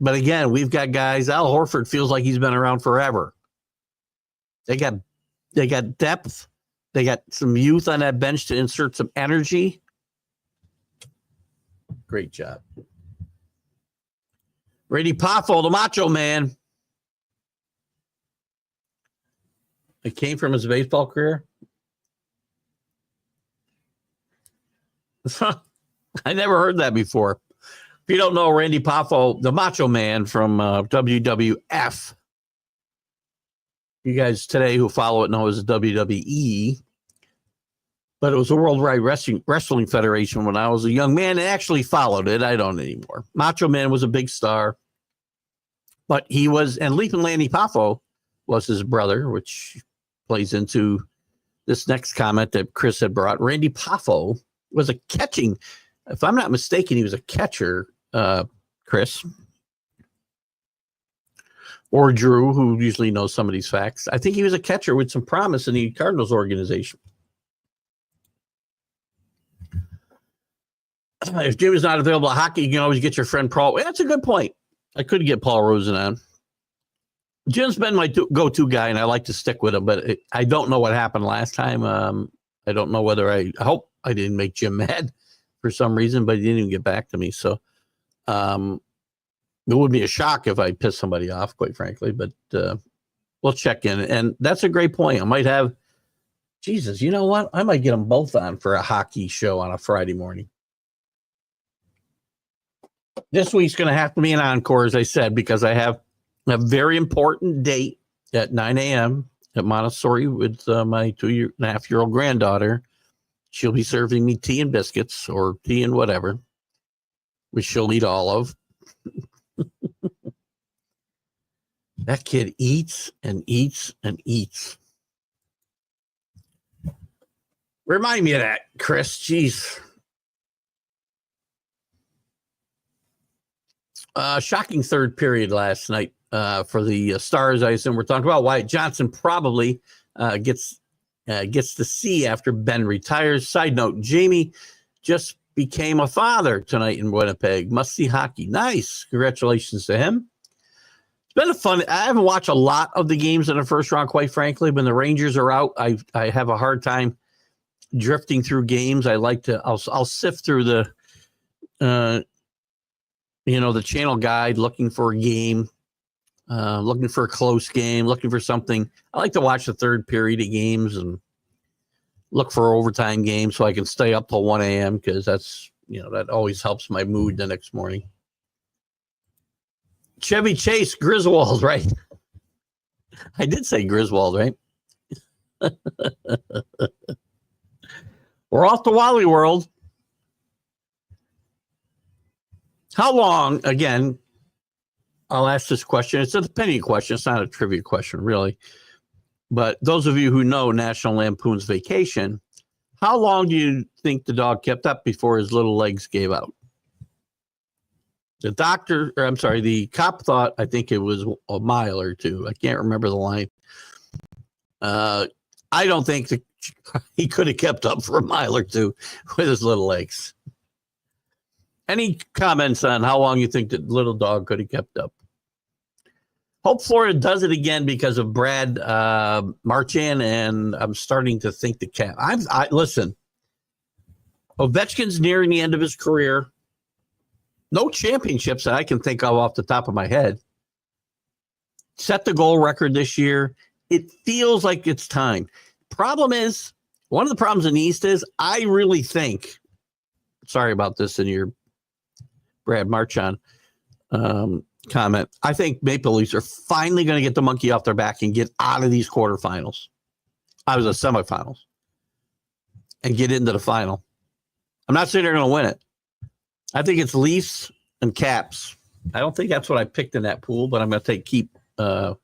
again, we've got guys. Al Horford feels like he's been around forever. They got depth. They got some youth on that bench to insert some energy. Great job. Randy Poffo, the Macho Man. It came from his baseball career. I never heard that before. If you don't know Randy Poffo, the Macho Man from WWF, you guys today who follow it know it as WWE, but it was the Worldwide Wrestling Federation when I was a young man and actually followed it. I don't anymore. Macho Man was a big star, but he was, and Leaping Lanny Poffo was his brother, which plays into this next comment that Chris had brought. Randy Poffo was a catching, if I'm not mistaken, he was a catcher, Chris. Or Drew, who usually knows some of these facts. I think he was a catcher with some promise in the Cardinals organization. If Jim is not available at hockey, you can always get your friend Paul. That's a good point. I could get Paul Rosen on. Jim's been my go-to guy, and I like to stick with him, but I don't know what happened last time. I don't know whether I hope I didn't make Jim mad for some reason, but he didn't even get back to me. So It would be a shock if I pissed somebody off, quite frankly, but we'll check in. And that's a great point. I might have, Jesus, you know what? I might get them both on for a hockey show on a Friday morning. This week's going to have to be an encore, as I said, because I have a very important date at 9 a.m. at Montessori with my 2.5-year-old granddaughter. She'll be serving me tea and biscuits, or tea and whatever, which she'll eat all of. That kid eats and eats and eats. Remind me of that, Chris. Jeez. Shocking third period last night for the Stars. I assume we're talking about Wyatt Johnson probably gets to see after Ben retires. Side note, Jamie just became a father tonight in Winnipeg. Must see hockey. Nice. Congratulations to him. It's been a fun. I haven't watched a lot of the games in the first round, quite frankly. When the Rangers are out, I have a hard time drifting through games. I like to. I'll sift through the the channel guide, looking for a game, looking for a close game, looking for something. I like to watch the third period of games and look for overtime games so I can stay up till 1 a.m. because that's, that always helps my mood the next morning. Chevy Chase, Griswold, right? I did say Griswold, right? We're off to Wally World. How long, again, I'll ask this question. It's an opinion question. It's not a trivia question, really. But those of you who know National Lampoon's Vacation, how long do you think the dog kept up before his little legs gave out? The cop thought, I think it was a mile or two. I can't remember the line. I don't think he could have kept up for a mile or two with his little legs. Any comments on how long you think the little dog could have kept up? Hope Florida does it again because of Brad Marchand, and I'm starting to think the cat. Listen, Ovechkin's nearing the end of his career. No championships that I can think of off the top of my head. Set the goal record this year. It feels like it's time. Problem is, one of the problems in the East is I really think, sorry about this in your Brad Marchand comment, I think Maple Leafs are finally going to get the monkey off their back and get out of these quarterfinals. I was the semifinals and get into the final. I'm not saying they're going to win it. I think it's Leafs and Caps. I don't think that's what I picked in that pool, but I'm going to keep. I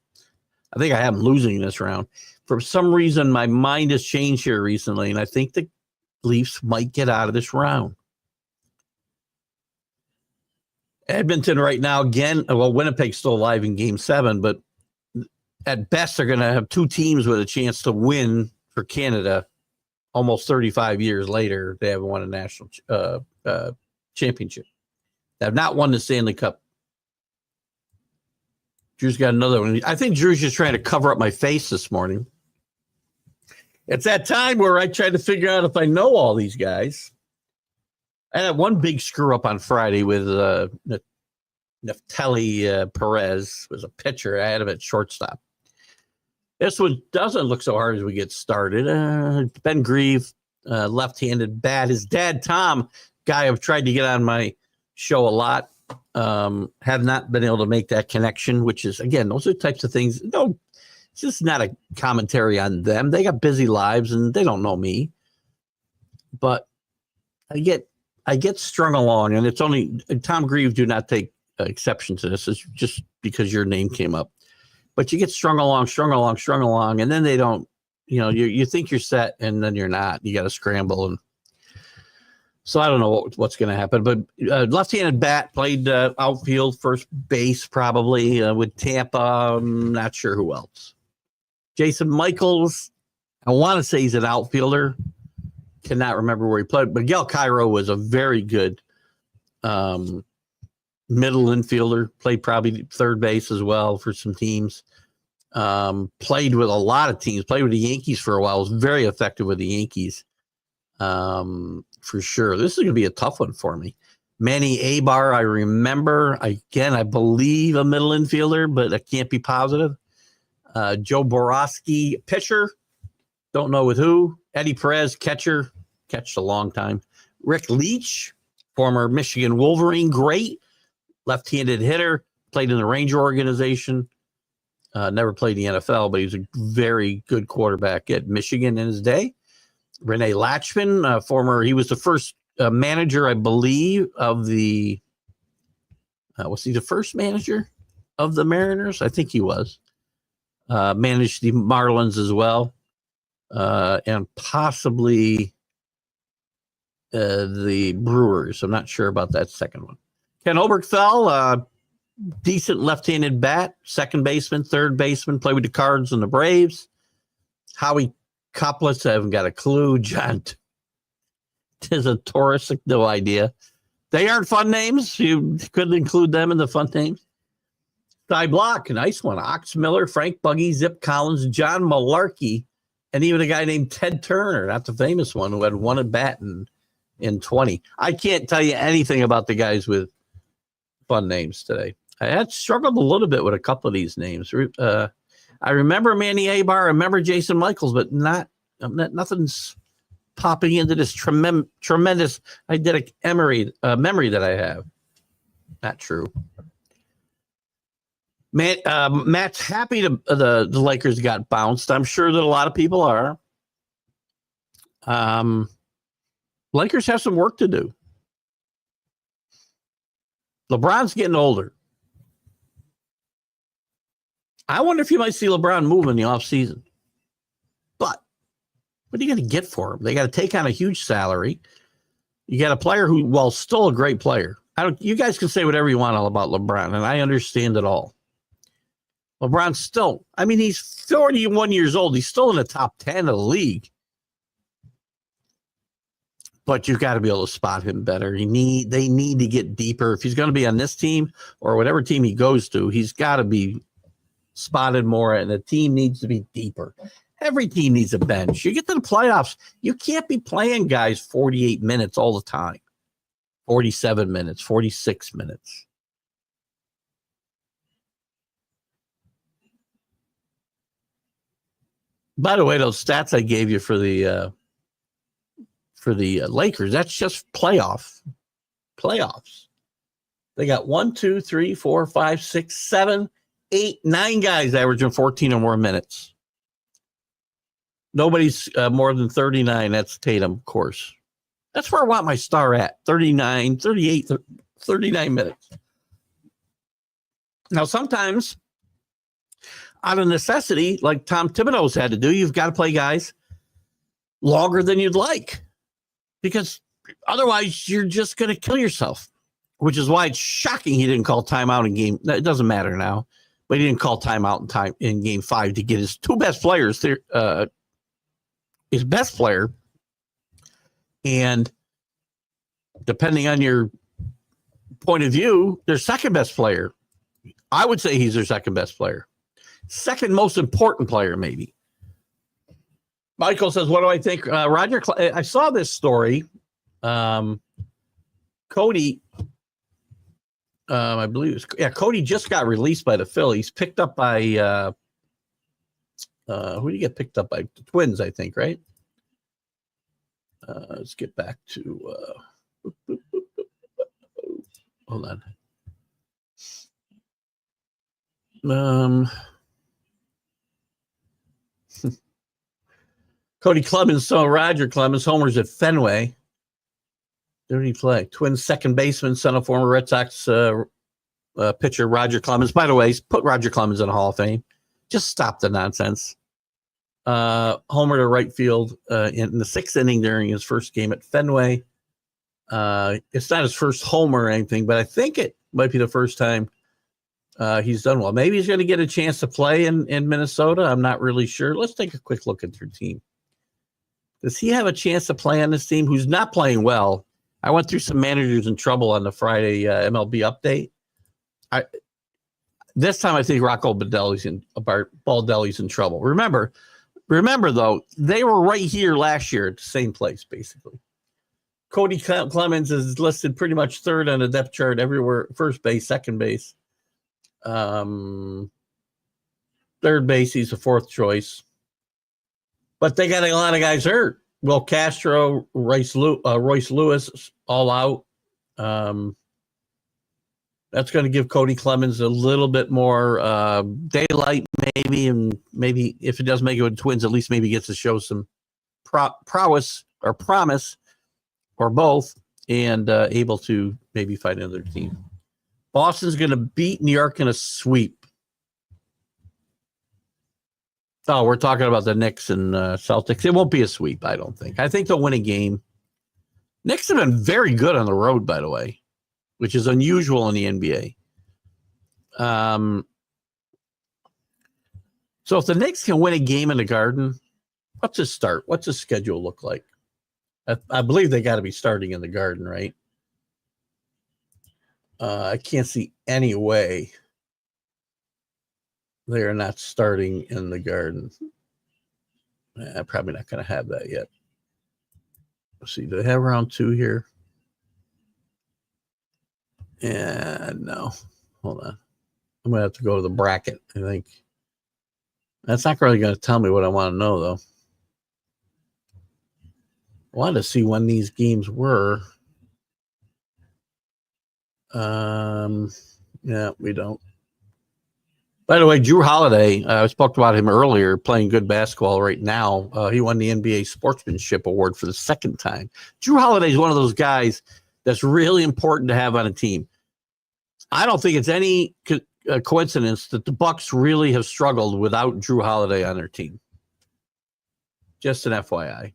think I have them losing this round. For some reason, my mind has changed here recently, and I think the Leafs might get out of this round. Edmonton right now, again, well, Winnipeg's still alive in Game 7, but at best they're going to have two teams with a chance to win for Canada almost 35 years later. They haven't won a national championship. They have not won the Stanley Cup. Drew's got another one. I think Drew's just trying to cover up my face this morning. It's that time where I try to figure out if I know all these guys. I had one big screw up on Friday with Neftali Perez was a pitcher. I had him at shortstop. This one doesn't look so hard as we get started. Ben Grieve, left-handed bat. His dad, Tom, guy I've tried to get on my show a lot, have not been able to make that connection, which is, again, those are the types of things. No, it's just not a commentary on them. They got busy lives and they don't know me. But I get strung along, and it's only Tom Grieve. Do not take exception to this. It's just because your name came up, but you get strung along, and then they don't. You think you're set, and then you're not. You got to scramble, and so I don't know what's going to happen. But left-handed bat, played outfield, first base, probably with Tampa. I'm not sure who else. Jason Michaels, I want to say he's an outfielder. Cannot remember where he played. Miguel Cairo was a very good middle infielder. Played probably third base as well for some teams. Played with a lot of teams. Played with the Yankees for a while. Was very effective with the Yankees for sure. This is going to be a tough one for me. Manny Abar, I remember. I believe a middle infielder, but I can't be positive. Joe Borowski, pitcher. Don't know with who. Eddie Perez, catcher. Catched a long time. Rick Leach, former Michigan Wolverine, great left-handed hitter. Played in the Ranger organization. Never played in the NFL, but he was a very good quarterback at Michigan in his day. Rene Latchman, he was the first manager, I believe, of the, was he the first manager of the Mariners? I think he was. Managed the Marlins as well, and possibly the Brewers. I'm not sure about that second one. Ken Oberkfell, decent left-handed bat, second baseman, third baseman, played with the Cards and the Braves. Howie Coplitz, I haven't got a clue. John Tizatorus, no idea. They aren't fun names. You couldn't include them in the fun names. Ty Block, nice one. Ox Miller, Frank Buggy, Zip Collins, John Malarkey, and even a guy named Ted Turner, not the famous one, who had one at bat in 20. I can't tell you anything about the guys with fun names today. I had struggled a little bit with a couple of these names. I remember Manny Abar, I remember Jason Michaels, but nothing's popping into this tremendous eidetic memory that I have. Not true. Matt's happy the Lakers got bounced. I'm sure that a lot of people are. Lakers have some work to do. LeBron's getting older. I wonder if you might see LeBron move in the offseason. But what are you going to get for him? They got to take on a huge salary. You got a player who, well, still a great player. You guys can say whatever you want all about LeBron, and I understand it all. LeBron's still, he's 41 years old. He's still in the top 10 of the league. But you've got to be able to spot him better. They need to get deeper. If he's going to be on this team or whatever team he goes to, he's got to be spotted more, and the team needs to be deeper. Every team needs a bench. You get to the playoffs, you can't be playing guys 48 minutes all the time. 47 minutes, 46 minutes. By the way, those stats I gave you for the Lakers, that's just playoffs. They got 1, 2, 3, 4, 5, 6, 7, 8, 9 guys averaging 14 or more minutes. Nobody's more than 39. That's Tatum, of course. That's where I want my star at. 39, 38, 39 minutes. Now, sometimes out of necessity, like Tom Thibodeau's had to do, you've got to play guys longer than you'd like, because otherwise you're just going to kill yourself, which is why it's shocking he didn't call timeout in game. It doesn't matter now, but he didn't call timeout in game 5 to get his two best players, his best player, and depending on your point of view, their second best player. I would say he's their second best player. Second most important player, maybe. Michael says, what do I think? Roger, I saw this story. Cody, I believe Cody just got released by the Phillies, picked up by, who did he get picked up by? The Twins, I think, right? Let's get back to, hold on. Cody Clemens, son of Roger Clemens, homers at Fenway. Where did he play? Twins second baseman, son of former Red Sox pitcher Roger Clemens. By the way, put Roger Clemens in the Hall of Fame. Just stop the nonsense. Homer to right field in the 6th inning during his first game at Fenway. It's not his first homer or anything, but I think it might be the first time he's done well. Maybe he's going to get a chance to play in Minnesota. I'm not really sure. Let's take a quick look at their team. Does he have a chance to play on this team who's not playing well? I went through some managers in trouble on the Friday MLB update. This time I think Rocco Baldelli's in trouble. Remember though, they were right here last year at the same place, basically. Cody Clemens is listed pretty much third on the depth chart everywhere. First base, second base. Third base, he's the fourth choice. But they got a lot of guys hurt. Will Castro, Royce Lewis, all out. That's going to give Cody Clemens a little bit more daylight, maybe, and maybe if it does make it with Twins, at least maybe gets to show some prowess or promise, or both, and able to maybe fight another team. Boston's going to beat New York in a sweep. Oh, we're talking about the Knicks and Celtics. It won't be a sweep, I don't think. I think they'll win a game. Knicks have been very good on the road, by the way, which is unusual in the NBA. So if the Knicks can win a game in the Garden, what's the start? What's the schedule look like? I believe they got to be starting in the Garden, right? I can't see any way they are not starting in the Garden. Probably not going to have that yet. Let's see. Do they have round 2 here? Yeah, no. Hold on. I'm going to have to go to the bracket, I think. That's not really going to tell me what I want to know, though. I wanted to see when these games were. Yeah, we don't. By the way, Drew Holiday, I spoke about him earlier, playing good basketball right now. He won the NBA Sportsmanship Award for the second time. Drew Holiday is one of those guys that's really important to have on a team. I don't think it's any coincidence that the Bucks really have struggled without Drew Holiday on their team. Just an FYI.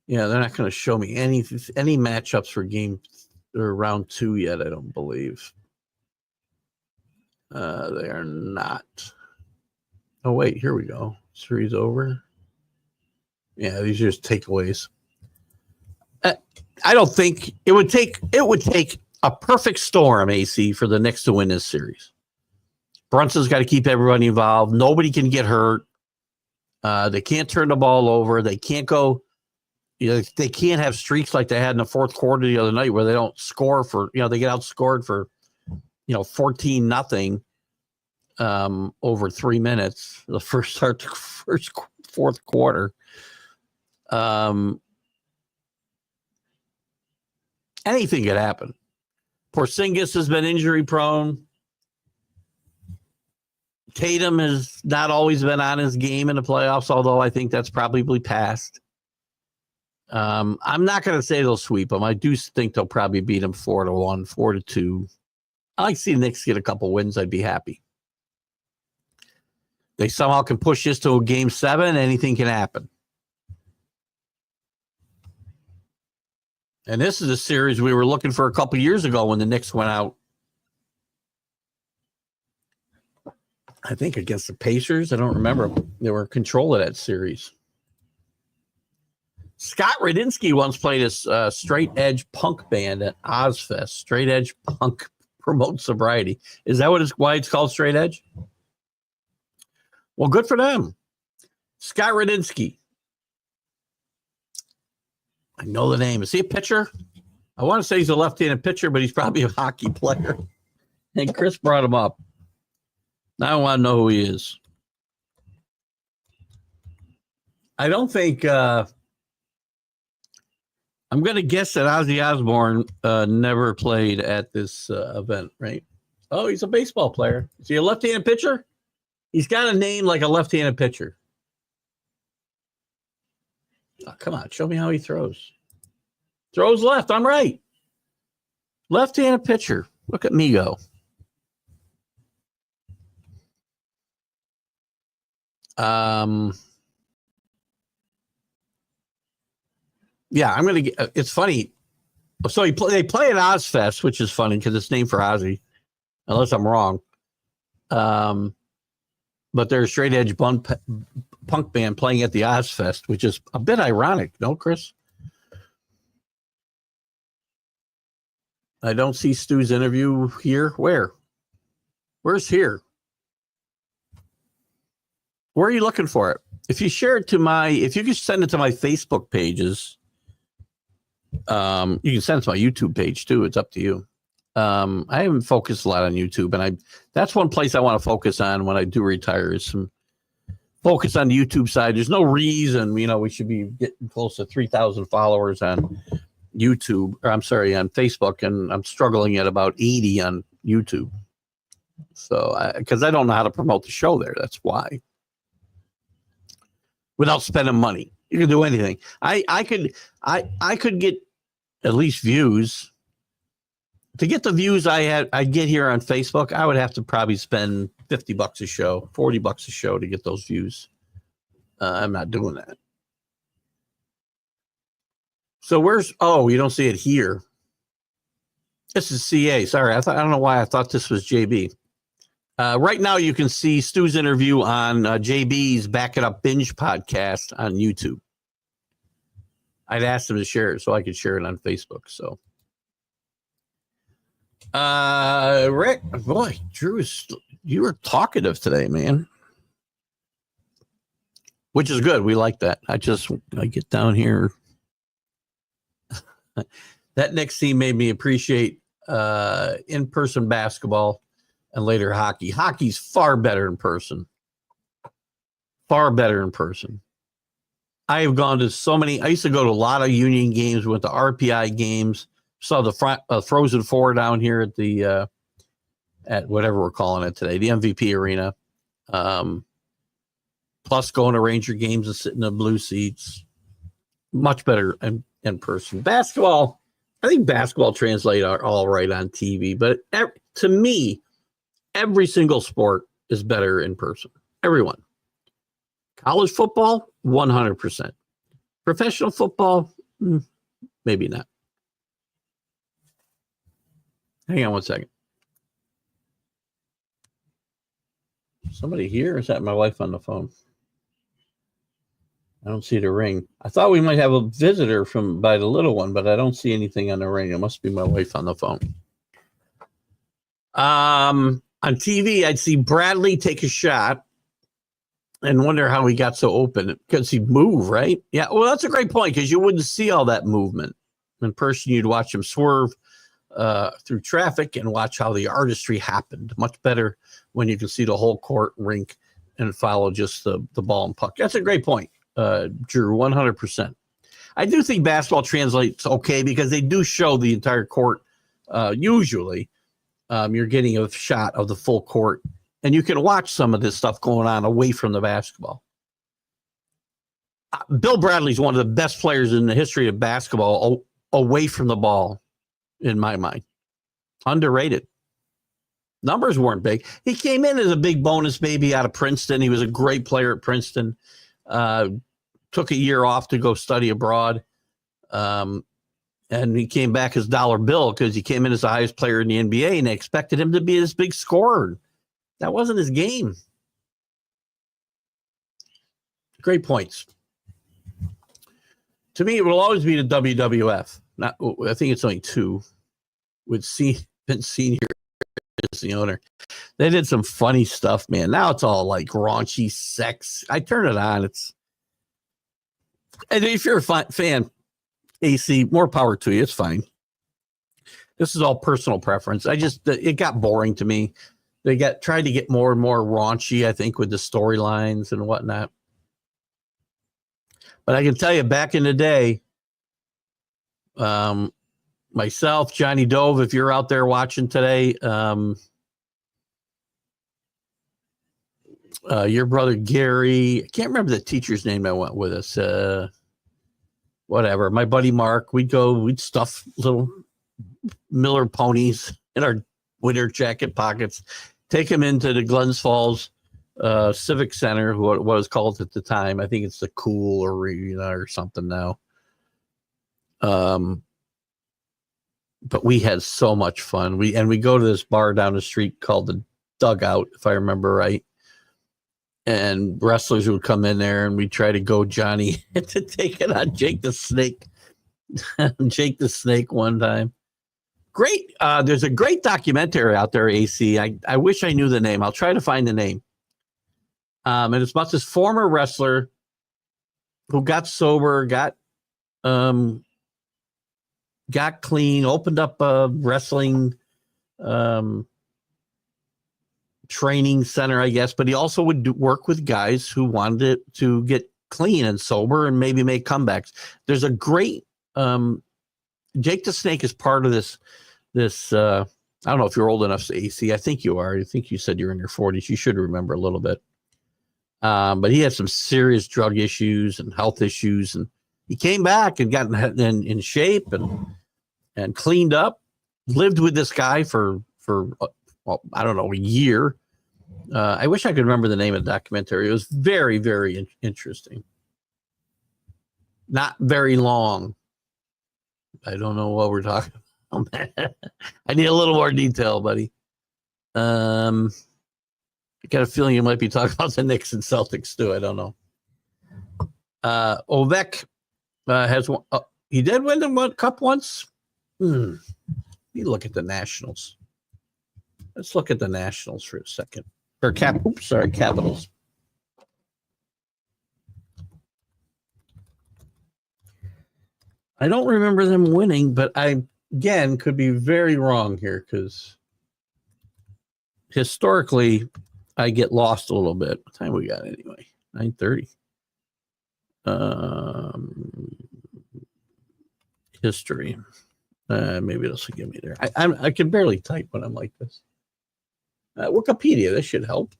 Yeah, they're not going to show me any matchups for game or round 2 yet, I don't believe. They are not. Oh, wait, here we go. Series over. Yeah, these are just takeaways. I don't think it would take a perfect storm, AC, for the Knicks to win this series. Brunson's got to keep everybody involved. Nobody can get hurt. They can't turn the ball over. They can't go. They can't have streaks like they had in the fourth quarter the other night where they don't score for, they get outscored for, 14-0 over 3 minutes, the fourth quarter. Anything could happen. Porzingis has been injury prone. Tatum has not always been on his game in the playoffs, although I think that's probably past. I'm not going to say they'll sweep them. I do think they'll probably beat them 4-1, 4-2. I like to see the Knicks get a couple wins. I'd be happy. They somehow can push this to a game 7. Anything can happen. And this is a series we were looking for a couple years ago when the Knicks went out. I think against the Pacers. I don't remember. They were in control of that series. Scott Radinsky once played a straight edge punk band at Ozfest. Straight edge punk promotes sobriety. Is that why it's called straight edge? Well, good for them. Scott Radinsky. I know the name. Is he a pitcher? I want to say he's a left-handed pitcher, but he's probably a hockey player. And Chris brought him up. Now I want to know who he is. I don't think I'm going to guess that Ozzy Osbourne never played at this event, right? Oh, he's a baseball player. Is he a left-handed pitcher? He's got a name like a left-handed pitcher. Oh, come on, show me how he throws. Throws left. I'm right. Left-handed pitcher. Look at me go. Yeah, I'm going to get, it's funny. So they play at Ozfest, which is funny because it's named for Ozzy, unless I'm wrong. But they're a straight edge punk band playing at the Ozfest, which is a bit ironic, no, Chris? I don't see Stu's interview here. Where? Where's here? Where are you looking for it? If you share it to if you could send it to my Facebook pages, You can send it to my YouTube page too. It's up to you. I haven't focused a lot on YouTube, and that's one place I want to focus on when I do retire is some focus on the YouTube side. There's no reason, we should be getting close to 3,000 followers on YouTube, or I'm sorry, on Facebook, and I'm struggling at about 80 on YouTube. So, because I don't know how to promote the show there. That's why. Without spending money, you can do anything. I could get at least views. To get the views I'd get here on Facebook, I would have to probably spend $50 a show, $40 a show to get those views. I'm not doing that. So you don't see it here. This is CA. Sorry, I don't know why I thought this was JB. Right now, you can see Stu's interview on JB's Back It Up Binge podcast on YouTube. I'd asked him to share it so I could share it on Facebook. So, Rick, boy, Drew, you were talkative today, man. Which is good. We like that. I get down here. That next scene made me appreciate in-person basketball and later hockey. Hockey's far better in person. Far better in person. I have gone to so many. I used to go to a lot of Union games, went to RPI games, saw the Frozen Four down here at the at whatever we're calling it today, the MVP Arena. Plus going to Ranger games and sitting in the blue seats. Much better in person. Basketball, I think basketball translates all right on TV, but to me, every single sport is better in person. Everyone. College football, 100%. Professional football, maybe not. Hang on one second. Somebody here? Or is that my wife on the phone? I don't see the ring. I thought we might have a visitor by the little one, but I don't see anything on the ring. It must be my wife on the phone. On TV, I'd see Bradley take a shot and wonder how he got so open because he'd move, right? Yeah, well, that's a great point because you wouldn't see all that movement. In person, you'd watch him swerve through traffic and watch how the artistry happened. Much better when you can see the whole court rink and follow just the ball and puck. That's a great point, Drew, 100%. I do think basketball translates okay because they do show the entire court. Usually, you're getting a shot of the full court, and you can watch some of this stuff going on away from the basketball. Bill Bradley's one of the best players in the history of basketball away from the ball, in my mind. Underrated. Numbers weren't big. He came in as a big bonus baby out of Princeton. He was a great player at Princeton. Took a year off to go study abroad. And he came back as dollar bill because he came in as the highest player in the NBA, and they expected him to be this big scorer. That wasn't his game. Great points. To me, it will always be the WWF. I think it's only two with Vince Senior as the owner. They did some funny stuff, man. Now it's all like raunchy sex. I turn it on. And if you're a fan, AC, more power to you. It's fine. This is all personal preference. It got boring to me. They tried to get more and more raunchy, I think, with the storylines and whatnot. But I can tell you, back in the day, myself, Johnny Dove, if you're out there watching today, your brother Gary, I can't remember the teacher's name that went with us. Whatever. My buddy Mark, we'd stuff little Miller ponies in our winter jacket pockets, take them into the Glens Falls Civic Center, what it was called at the time. I think it's the Cool Arena or something now. But we had so much fun. We go to this bar down the street called the Dugout, if I remember right. And wrestlers would come in there, and we'd try to go Johnny to take it on Jake the Snake. Jake the Snake one time. Great. There's a great documentary out there, AC. I wish I knew the name. I'll try to find the name. And it's about this former wrestler who got sober, got got clean, opened up a wrestling training center, I guess, but he also would work with guys who wanted to get clean and sober and maybe make comebacks. There's a great Jake the Snake is part of this I don't know if you're old enough to AC. I think you are. I think you said you're in your 40s. You should remember a little bit. But he had some serious drug issues and health issues, and he came back and got in shape and cleaned up. Lived with this guy for well, I don't know, a year. I wish I could remember the name of the documentary. It was very, very interesting. Not very long. I don't know what we're talking about. I need a little more detail, buddy. I got a feeling you might be talking about the Knicks and Celtics too. I don't know. Ovech has won. He did win the cup once. You look at the Nationals. Let's look at the Nationals for a second. Or Capitals. I don't remember them winning, but I, again, could be very wrong here because historically I get lost a little bit. What time we got anyway? 9:30. History. Maybe this will get me there. I can barely type when I'm like this. Wikipedia, this should help.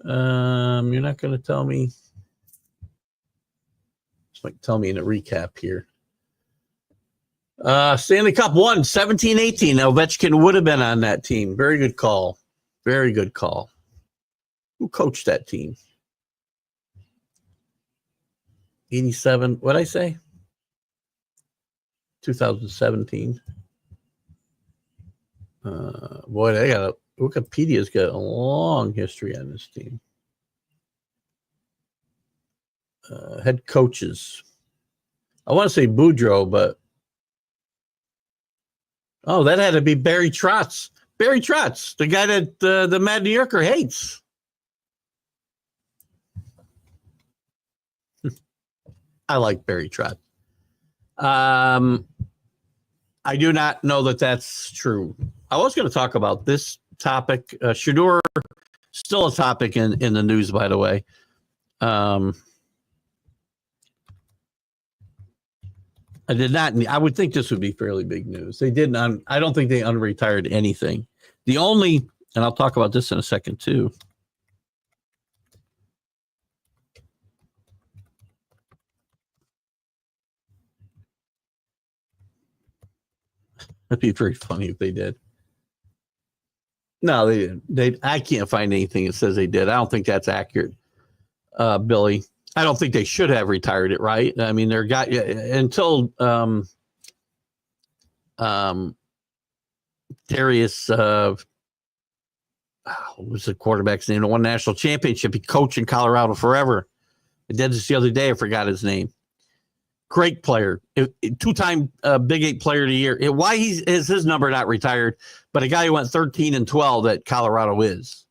You're not going to tell me. Just like tell me in a recap here. Stanley Cup won 17-18. Ovechkin would have been on that team. Very good call. Very good call. Who coached that team? 87. What'd I say? 2017. Boy, Wikipedia's got a long history on this team. Head coaches. I want to say Boudreaux, but that had to be Barry Trotz. Barry Trotz, the guy that the Mad New Yorker hates. I like Barry Trotz. I do not know that that's true. I was going to talk about this topic. Shedeur, still a topic in the news, by the way. I would think this would be fairly big news. They didn't. I don't think they unretired anything. The only, and I'll talk about this in a second too. That'd be very funny if they did. No, they didn't. I can't find anything that says they did. I don't think that's accurate, Billy. I don't think they should have retired it, right? I mean, they're got until Darius, what was the quarterback's name? Won national championship. He coached in Colorado forever. I did this the other day. I forgot his name. Great player, two-time Big 8 Player of the Year. Why is his number not retired? But a guy who went 13-12 at Colorado is.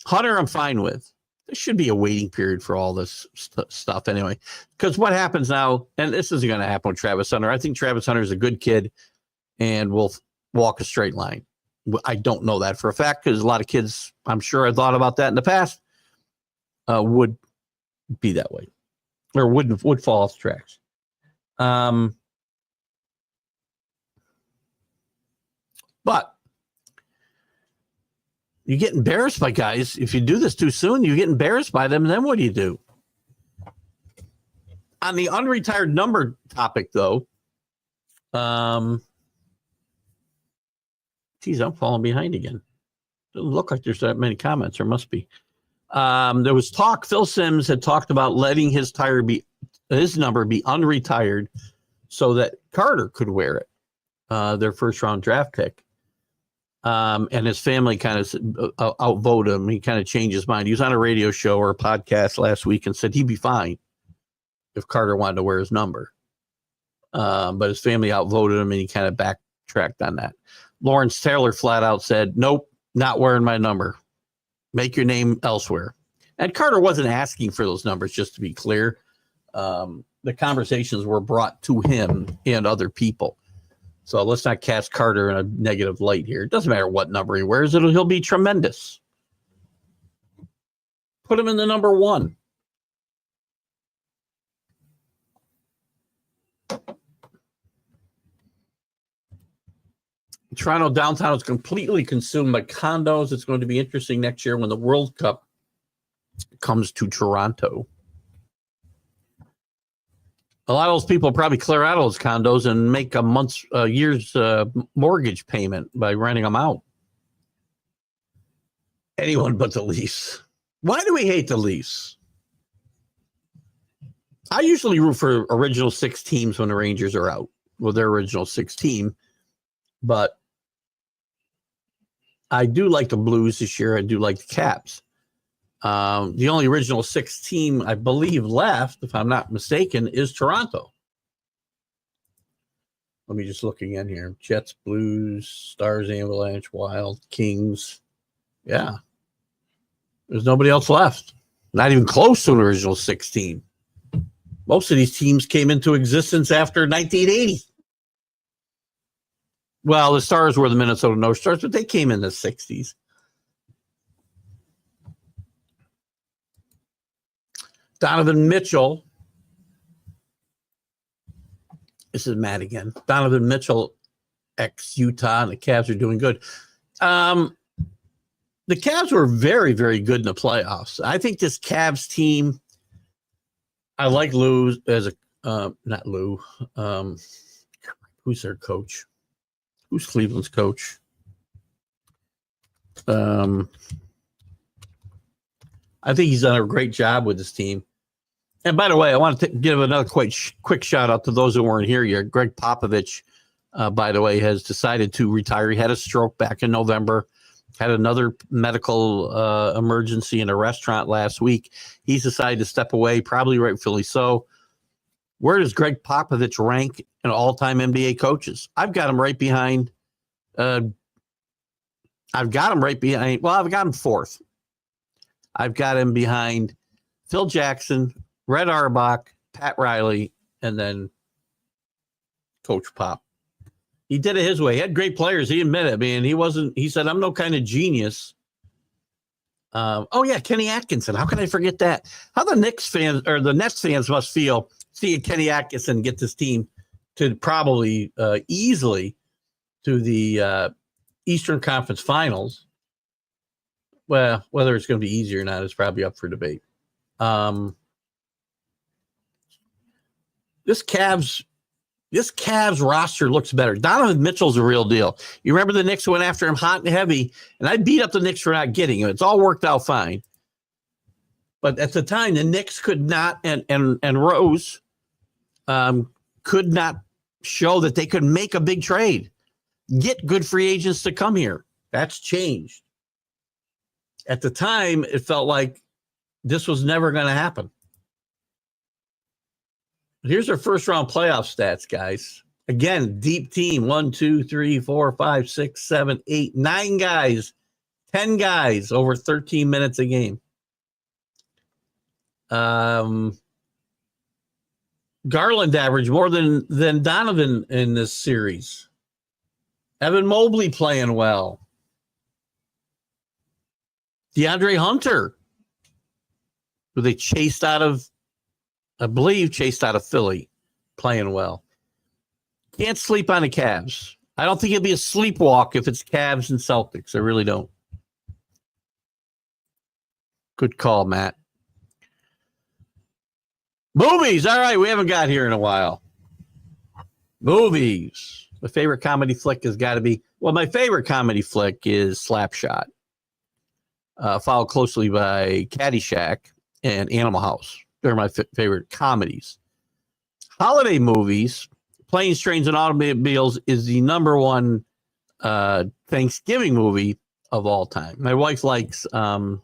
Hunter, I'm fine with. There should be a waiting period for all this stuff anyway. Because what happens now, and this isn't going to happen with Travis Hunter. I think Travis Hunter is a good kid and will walk a straight line. I don't know that for a fact because a lot of kids, I'm sure I thought about that in the past, would be that way. Or would fall off the tracks. But you get embarrassed by guys. If you do this too soon, you get embarrassed by them. And then what do you do? On the unretired number topic, though, geez, I'm falling behind again. Doesn't look like there's that many comments. There must be. There was talk. Phil Simms had talked about letting his number be unretired so that Carter could wear it, their first round draft pick. And his family kind of outvoted him. He kind of changed his mind. He was on a radio show or a podcast last week and said he'd be fine if Carter wanted to wear his number. But his family outvoted him and he kind of backtracked on that. Lawrence Taylor flat out said, nope, not wearing my number. Make your name elsewhere. And Carter wasn't asking for those numbers, just to be clear. the conversations were brought to him and other people. So let's not cast Carter in a negative light here. It doesn't matter what number he wears. He'll be tremendous. Put him in the number 1. Toronto downtown is completely consumed by condos. It's going to be interesting next year when the World Cup comes to Toronto. A lot of those people probably clear out of those condos and make a year's mortgage payment by renting them out. Anyone but the Leafs. Why do we hate the Leafs? I usually root for original 6 teams when the Rangers are out. Well, their original 6 team. But I do like the Blues this year. I do like the Caps. The only original 6 team I believe left, if I'm not mistaken, is Toronto. Let me just look again here. Jets, Blues, Stars, Avalanche, Wild, Kings. Yeah. There's nobody else left. Not even close to an original 6 team. Most of these teams came into existence after 1980. Well, the Stars were the Minnesota North Stars, but they came in the 60s. Donovan Mitchell. This is Matt again. Donovan Mitchell, ex-Utah, and the Cavs are doing good. The Cavs were very, very good in the playoffs. I think this Cavs team, I like Lou as a, not Lou. Who's their coach? Who's Cleveland's coach? I think he's done a great job with this team. And by the way, I want to give another quick shout out to those who weren't here yet. Greg Popovich, by the way, has decided to retire. He had a stroke back in November, had another medical emergency in a restaurant last week. He's decided to step away, probably rightfully so. Where does Greg Popovich rank in all-time NBA coaches? I've got him right behind. Well, I've got him 4th. I've got him behind Phil Jackson, Red Auerbach, Pat Riley, and then Coach Pop. He did it his way. He had great players. He admitted it. I mean, he said, I'm no kind of genius. Kenny Atkinson. How can I forget that? How the Knicks fans or the Nets fans must feel seeing Kenny Atkinson get this team to probably easily to the Eastern Conference Finals. Well, whether it's going to be easy or not is probably up for debate. This Cavs roster looks better. Donovan Mitchell's a real deal. You remember the Knicks went after him hot and heavy, and I beat up the Knicks for not getting him. It's all worked out fine. But at the time, the Knicks could not, and Rose could not show that they could make a big trade, get good free agents to come here. That's changed. At the time, it felt like this was never going to happen. Here's our first round playoff stats, guys. Again, deep team. 1, 2, 3, 4, 5, 6, 7, 8, 9 guys, 10 guys over 13 minutes a game. Garland averaged more than Donovan in this series. Evan Mobley playing well. DeAndre Hunter, who they chased out of Philly, playing well. Can't sleep on the Cavs. I don't think it'll be a sleepwalk if it's Cavs and Celtics. I really don't. Good call, Matt. Movies. All right, we haven't got here in a while. Movies. My favorite comedy flick has got to be, my favorite comedy flick is Slapshot, followed closely by Caddyshack and Animal House. They're my favorite comedies. Holiday movies, Planes, Trains, and Automobiles is the number one Thanksgiving movie of all time. My wife likes the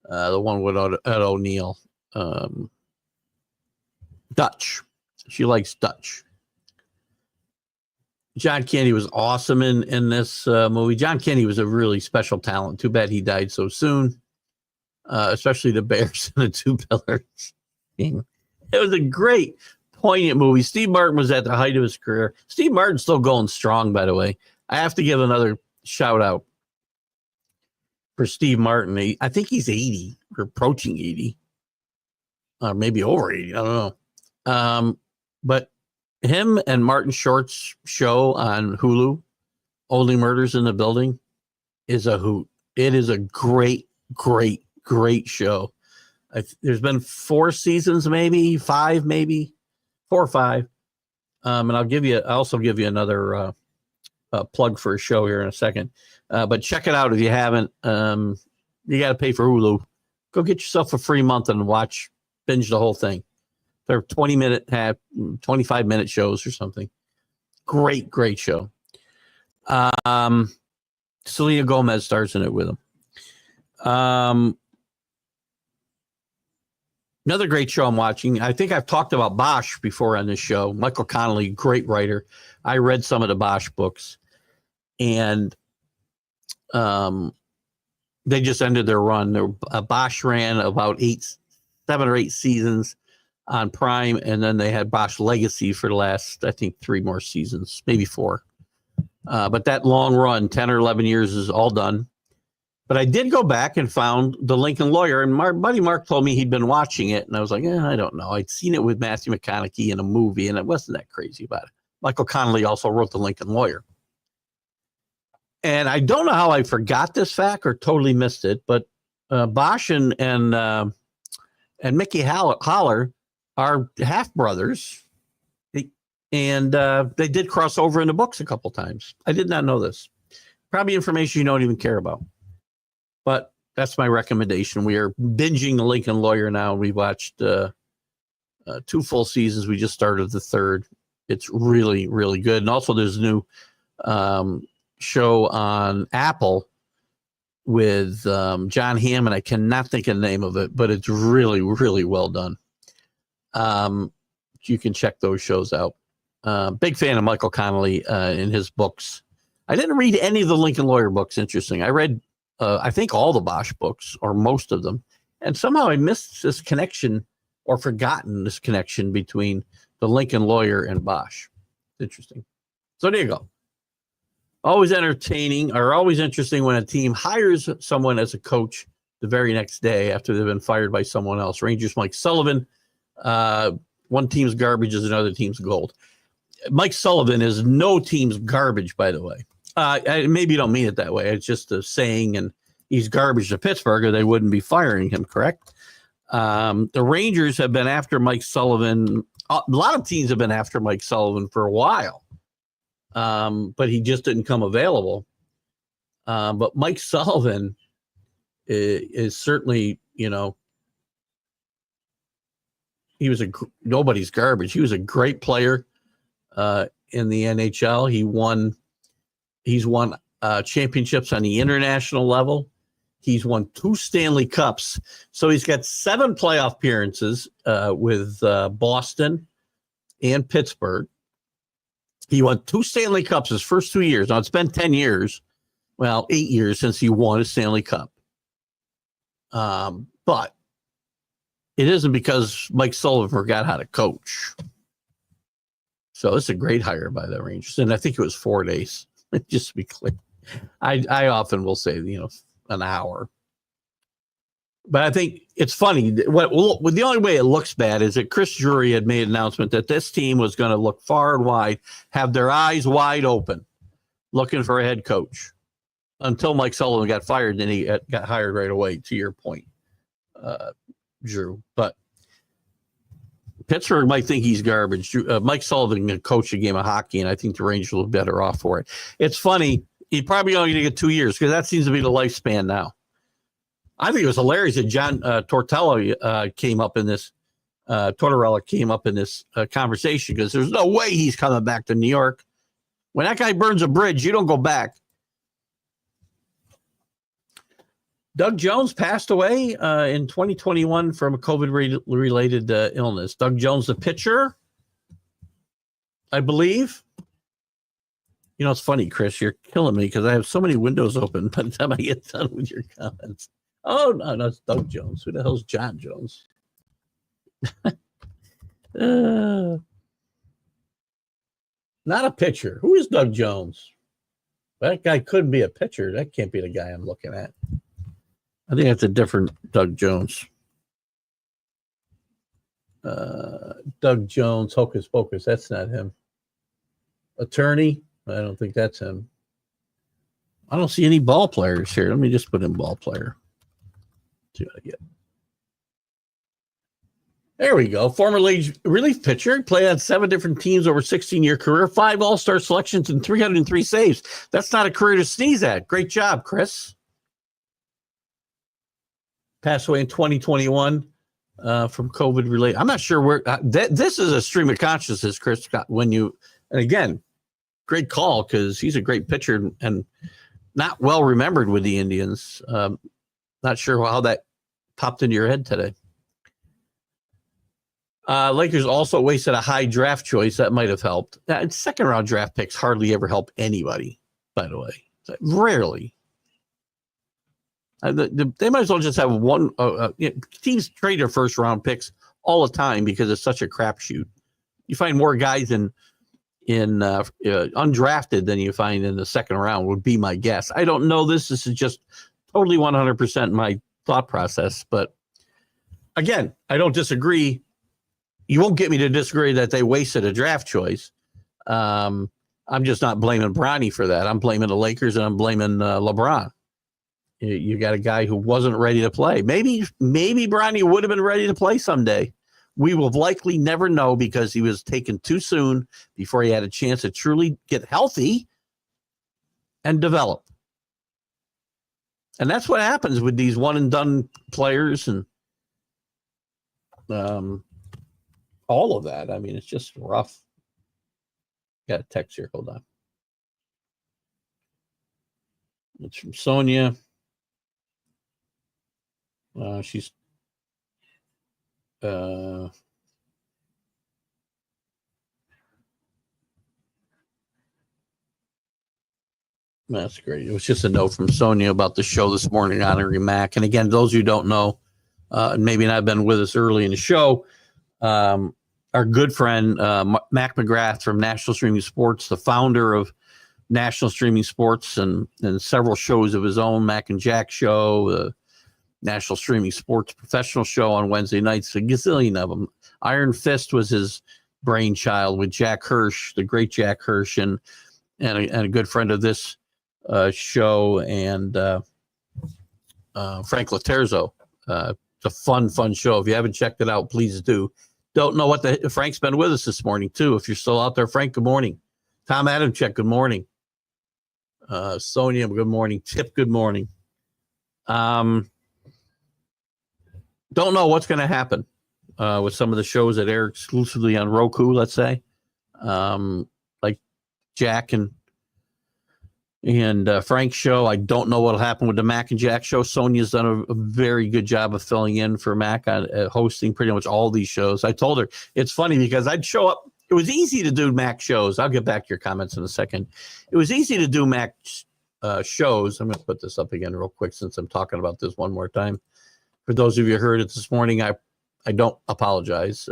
one with Ed O'Neill, Dutch. She likes Dutch. John Candy was awesome in this movie. John Candy was a really special talent. Too bad he died so soon. Especially the Bears and the Two Pillars. It was a great, poignant movie. Steve Martin was at the height of his career. Steve Martin's still going strong, by the way. I have to give another shout out for Steve Martin. I think he's 80 or approaching 80, or maybe over 80. I don't know. But him and Martin Short's show on Hulu, Only Murders in the Building, is a hoot. It is a great, great, great show. There's been 4 seasons, maybe 5, maybe 4 or 5. And I'll also give you another plug for a show here in a second. But check it out if you haven't. You got to pay for Hulu. Go get yourself a free month and binge the whole thing. They're 25-minute shows or something. Great, great show. Selena Gomez stars in it with him. Another great show I'm watching. I think I've talked about Bosch before on this show. Michael Connelly, great writer. I read some of the Bosch books, and they just ended their run. Bosch ran about 7 or 8 seasons on Prime, and then they had Bosch Legacy for the last, I think, 3 more seasons, maybe 4. But that long run, 10 or 11 years, is all done. But I did go back and found The Lincoln Lawyer, and my buddy Mark told me he'd been watching it, and I was like, I don't know. I'd seen it with Matthew McConaughey in a movie, and I wasn't that crazy about it. Michael Connelly also wrote The Lincoln Lawyer. And I don't know how I forgot this fact or totally missed it, but Bosch and Mickey Haller are half brothers, and they did cross over in the books a couple times. I did not know this. Probably information you don't even care about. But that's my recommendation. We are binging The Lincoln Lawyer now. We watched 2 full seasons. We just started the 3rd. It's really, really good. And also there's a new show on Apple with John Hammond. I cannot think of the name of it, but it's really, really well done. You can check those shows out. Big fan of Michael Connelly in his books. I didn't read any of the Lincoln Lawyer books. Interesting. I read, I think, all the Bosch books, or most of them. And somehow I missed this connection, or forgotten this connection between The Lincoln Lawyer and Bosch. Interesting. So there you go. Always entertaining, or always interesting when a team hires someone as a coach the very next day after they've been fired by someone else. Rangers Mike Sullivan. One team's garbage is another team's gold. Mike Sullivan is no team's garbage, by the way. Maybe you don't mean it that way. It's just a saying, and he's garbage to Pittsburgh, or they wouldn't be firing him, correct? The Rangers have been after Mike Sullivan. A lot of teams have been after Mike Sullivan for a while, but he just didn't come available. But Mike Sullivan is certainly, he was nobody's garbage. He was a great player in the NHL. He's won championships on the international level. He's won 2 Stanley Cups. So he's got 7 playoff appearances with Boston and Pittsburgh. He won 2 Stanley Cups his first 2 years. Now, it's been 10 years, 8 years since he won a Stanley Cup. But it isn't because Mike Sullivan forgot how to coach. So it's a great hire by the Rangers. And I think it was 4 days, just to be clear. I often will say, an hour. But I think it's funny. The only way it looks bad is that Chris Drury had made an announcement that this team was going to look far and wide, have their eyes wide open, looking for a head coach, until Mike Sullivan got fired. Then he got hired right away, to your point, Drew. But Pittsburgh might think he's garbage. Mike Sullivan can coach a game of hockey, and I think the Rangers will be better off for it. It's funny. He probably only going to get 2 years, because that seems to be the lifespan now. I think it was hilarious that John Tortorella came up in this conversation, because there's no way he's coming back to New York. When that guy burns a bridge, you don't go back. Doug Jones passed away in 2021 from a COVID-related illness. Doug Jones, the pitcher, I believe. It's funny, Chris. You're killing me because I have so many windows open by the time I get done with your comments. Oh, no, it's Doug Jones. Who the hell's John Jones? Not a pitcher. Who is Doug Jones? That guy could be a pitcher. That can't be the guy I'm looking at. I think that's a different Doug Jones. Doug Jones, Hocus Pocus. That's not him. Attorney. I don't think that's him. I don't see any ball players here. Let me just put in ball player. See what I get. There we go. Former league relief pitcher. Played on 7 different teams over 16-year career. 5 all-star selections and 303 saves. That's not a career to sneeze at. Great job, Chris. Passed away in 2021 from COVID related. I'm not sure where this is a stream of consciousness, Chris. When you, and again, great call because he's a great pitcher and not well remembered with the Indians. Not sure how that popped into your head today. Lakers also wasted a high draft choice. That might have helped. Second round draft picks hardly ever help anybody, by the way. Rarely. They might as well just have one. Teams trade their first round picks all the time because it's such a crapshoot. You find more guys in undrafted than you find in the second round would be my guess. I don't know this. This is just totally 100% my thought process. But again, I don't disagree. You won't get me to disagree that they wasted a draft choice. I'm just not blaming Bronny for that. I'm blaming the Lakers and I'm blaming LeBron. You got a guy who wasn't ready to play. Maybe Bronny would have been ready to play someday. We will likely never know because he was taken too soon before he had a chance to truly get healthy and develop. And that's what happens with these one and done players and all of that. I mean, it's just rough. Got a text here. Hold on. It's from Sonia. She's that's great. It was just a note from Sonia about the show this morning honoring Mac. And again, those who don't know, and maybe not been with us early in the show, our good friend Mac McGrath from National Streaming Sports, the founder of National Streaming Sports and several shows of his own, Mac and Jack Show, the National Streaming Sports Professional Show on Wednesday nights, a gazillion of them. Iron Fist was his brainchild with Jack Hirsch, the great Jack Hirsch, and a good friend of this show, and Frank Laterzo. It's a fun show. If you haven't checked it out, please do. Don't know what Frank's been with us this morning, too. If you're still out there, Frank, good morning. Tom Adamczyk, good morning. Sonia, good morning. Tip, good morning. Don't know what's going to happen with some of the shows that air exclusively on Roku, let's say. Like Jack and Frank's show. I don't know what'll happen with the Mac and Jack show. Sonia's done a very good job of filling in for Mac on hosting pretty much all these shows. I told her it's funny because I'd show up. It was easy to do Mac shows. I'll get back to your comments in a second. It was easy to do Mac shows. I'm going to put this up again real quick since I'm talking about this one more time. For those of you who heard it this morning, I don't apologize.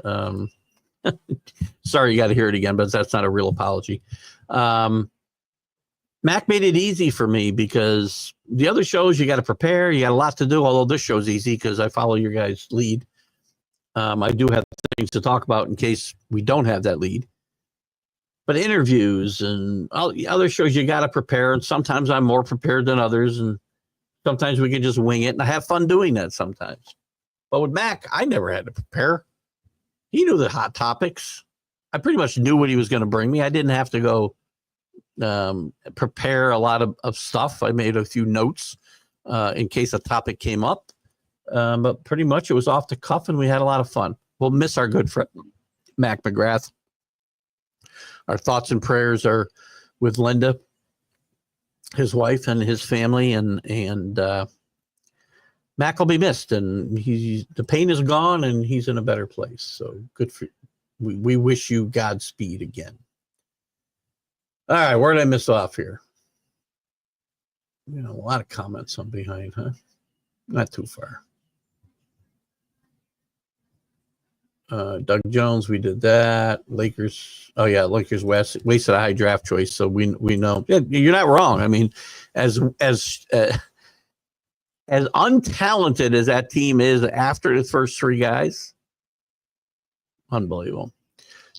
Sorry you got to hear it again, but that's not a real apology. Mac made it easy for me because the other shows you got to prepare. You got a lot to do, although this show's easy because I follow your guys' lead. I do have things to talk about in case we don't have that lead. But interviews and all the other shows, you got to prepare. And sometimes I'm more prepared than others. And sometimes we can just wing it. And I have fun doing that sometimes. But with Mac, I never had to prepare. He knew the hot topics. I pretty much knew what he was going to bring me. I didn't have to go prepare a lot of stuff. I made a few notes in case a topic came up. But pretty much it was off the cuff and we had a lot of fun. We'll miss our good friend, Mac McGrath. Our thoughts and prayers are with Linda, his wife, and his family, and Mac will be missed. And the pain is gone, and he's in a better place. So good for you. We wish you Godspeed again. All right, where did I miss off here? A lot of comments on behind, huh? Not too far. Doug Jones, we did that. Lakers. Oh yeah, Lakers wasted a high draft choice. So we know. Yeah, you're not wrong. I mean, as untalented as that team is after the first three guys, unbelievable.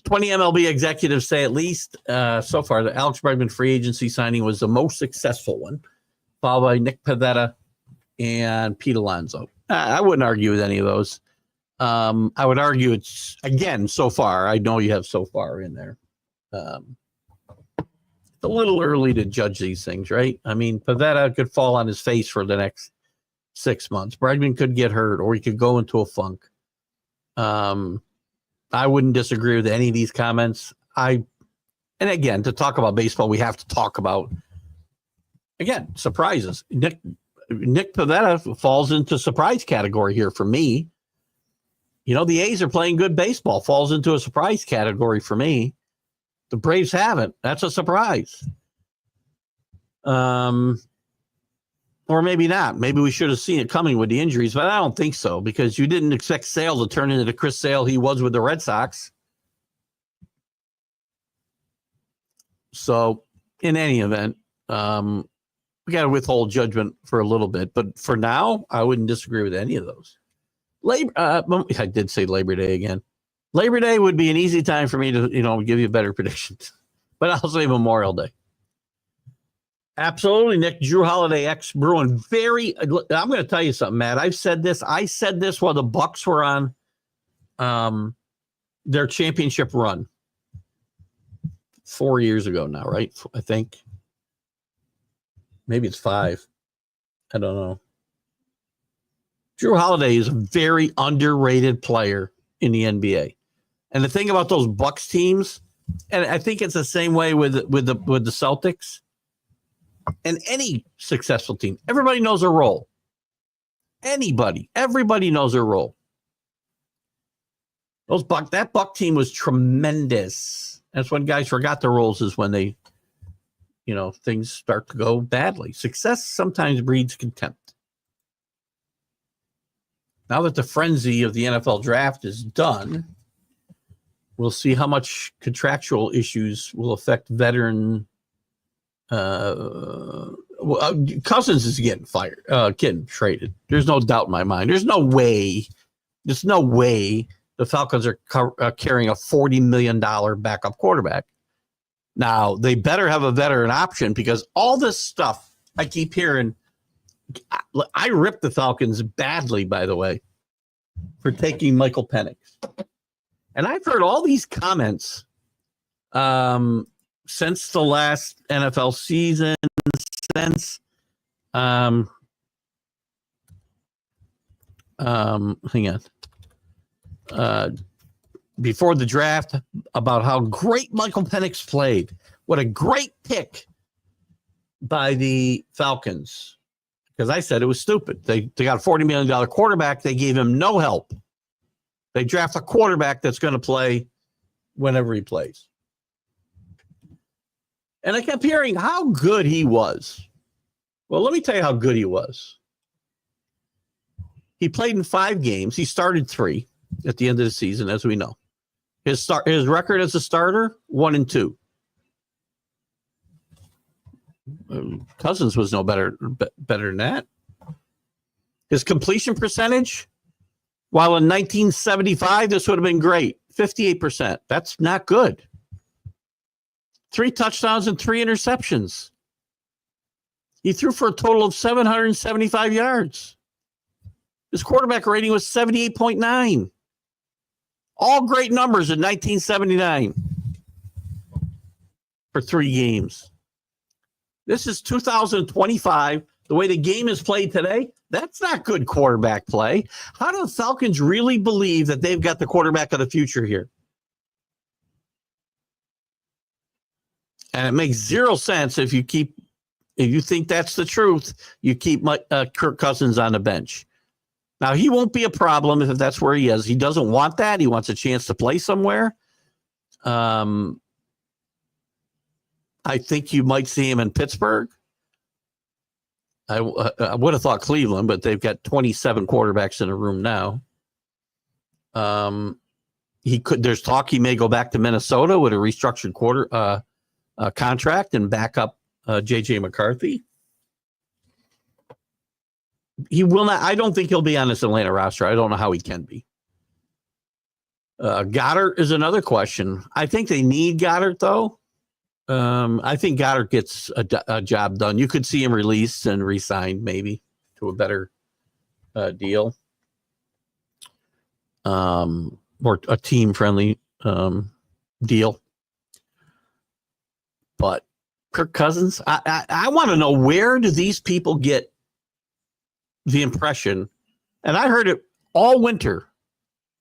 20 MLB executives say at least so far the Alex Bregman free agency signing was the most successful one, followed by Nick Pivetta and Pete Alonso. I wouldn't argue with any of those. I would argue it's, again, so far. I know you have so far in there. It's a little early to judge these things, right? I mean, Pivetta could fall on his face for the next 6 months. Bregman could get hurt, or he could go into a funk. I wouldn't disagree with any of these comments. And again, to talk about baseball, we have to talk about, again, surprises. Nick Pivetta falls into surprise category here for me. You know, the A's are playing good baseball, falls into a surprise category for me. The Braves haven't. That's a surprise. Or maybe not. Maybe we should have seen it coming with the injuries, but I don't think so, because you didn't expect Sale to turn into the Chris Sale he was with the Red Sox. So, in any event, we got to withhold judgment for a little bit. But for now, I wouldn't disagree with any of those. I did say Labor Day again. Labor Day would be an easy time for me to, give you better predictions. But I'll say Memorial Day. Absolutely, Nick. Drew Holiday, ex-Bruin. I'm going to tell you something, Matt. I said this while the Bucks were on their championship run 4 years ago now, right? I think. Maybe it's 5. I don't know. Drew Holiday is a very underrated player in the NBA. And the thing about those Bucks teams, and I think it's the same way with the Celtics, and any successful team, everybody knows their role. Everybody knows their role. That Buck team was tremendous. That's when guys forgot their roles, is when they, things start to go badly. Success sometimes breeds contempt. Now that the frenzy of the NFL draft is done, we'll see how much contractual issues will affect veteran. Cousins is getting fired, getting traded. There's no doubt in my mind. There's no way the Falcons are carrying a $40 million backup quarterback. Now, they better have a veteran option, because all this stuff I keep hearing. I ripped the Falcons badly, by the way, for taking Michael Penix. And I've heard all these comments since the last NFL season, since hang on. Before the draft, about how great Michael Penix played. What a great pick by the Falcons. Because I said it was stupid. They got a $40 million quarterback. They gave him no help. They draft a quarterback that's going to play whenever he plays. And I kept hearing how good he was. Well, let me tell you how good he was. He played in 5 games. He started 3 at the end of the season, as we know. His record as a starter, 1-2. Cousins was no better than that. His completion percentage, while in 1975 this would have been great, 58%. That's not good. 3 touchdowns and 3 interceptions. He threw for a total of 775 yards. His quarterback rating was 78.9. All great numbers in 1979 for 3 games. This is 2025. The way the game is played today, that's not good quarterback play. How do the Falcons really believe that they've got the quarterback of the future here? And it makes 0 sense if you think that's the truth, you keep Kirk Cousins on the bench. Now, he won't be a problem if that's where he is. He doesn't want that. He wants a chance to play somewhere. I think you might see him in Pittsburgh. I would have thought Cleveland, but they've got 27 quarterbacks in a room now. There's talk he may go back to Minnesota with a restructured contract and back up JJ McCarthy. He will not. I don't think he'll be on this Atlanta roster. I don't know how he can be. Goddard is another question. I think they need Goddard, though. I think Goddard gets a job done. You could see him released and re-signed maybe to a better deal. Or a team-friendly deal. But Kirk Cousins, I want to know, where do these people get the impression? And I heard it all winter,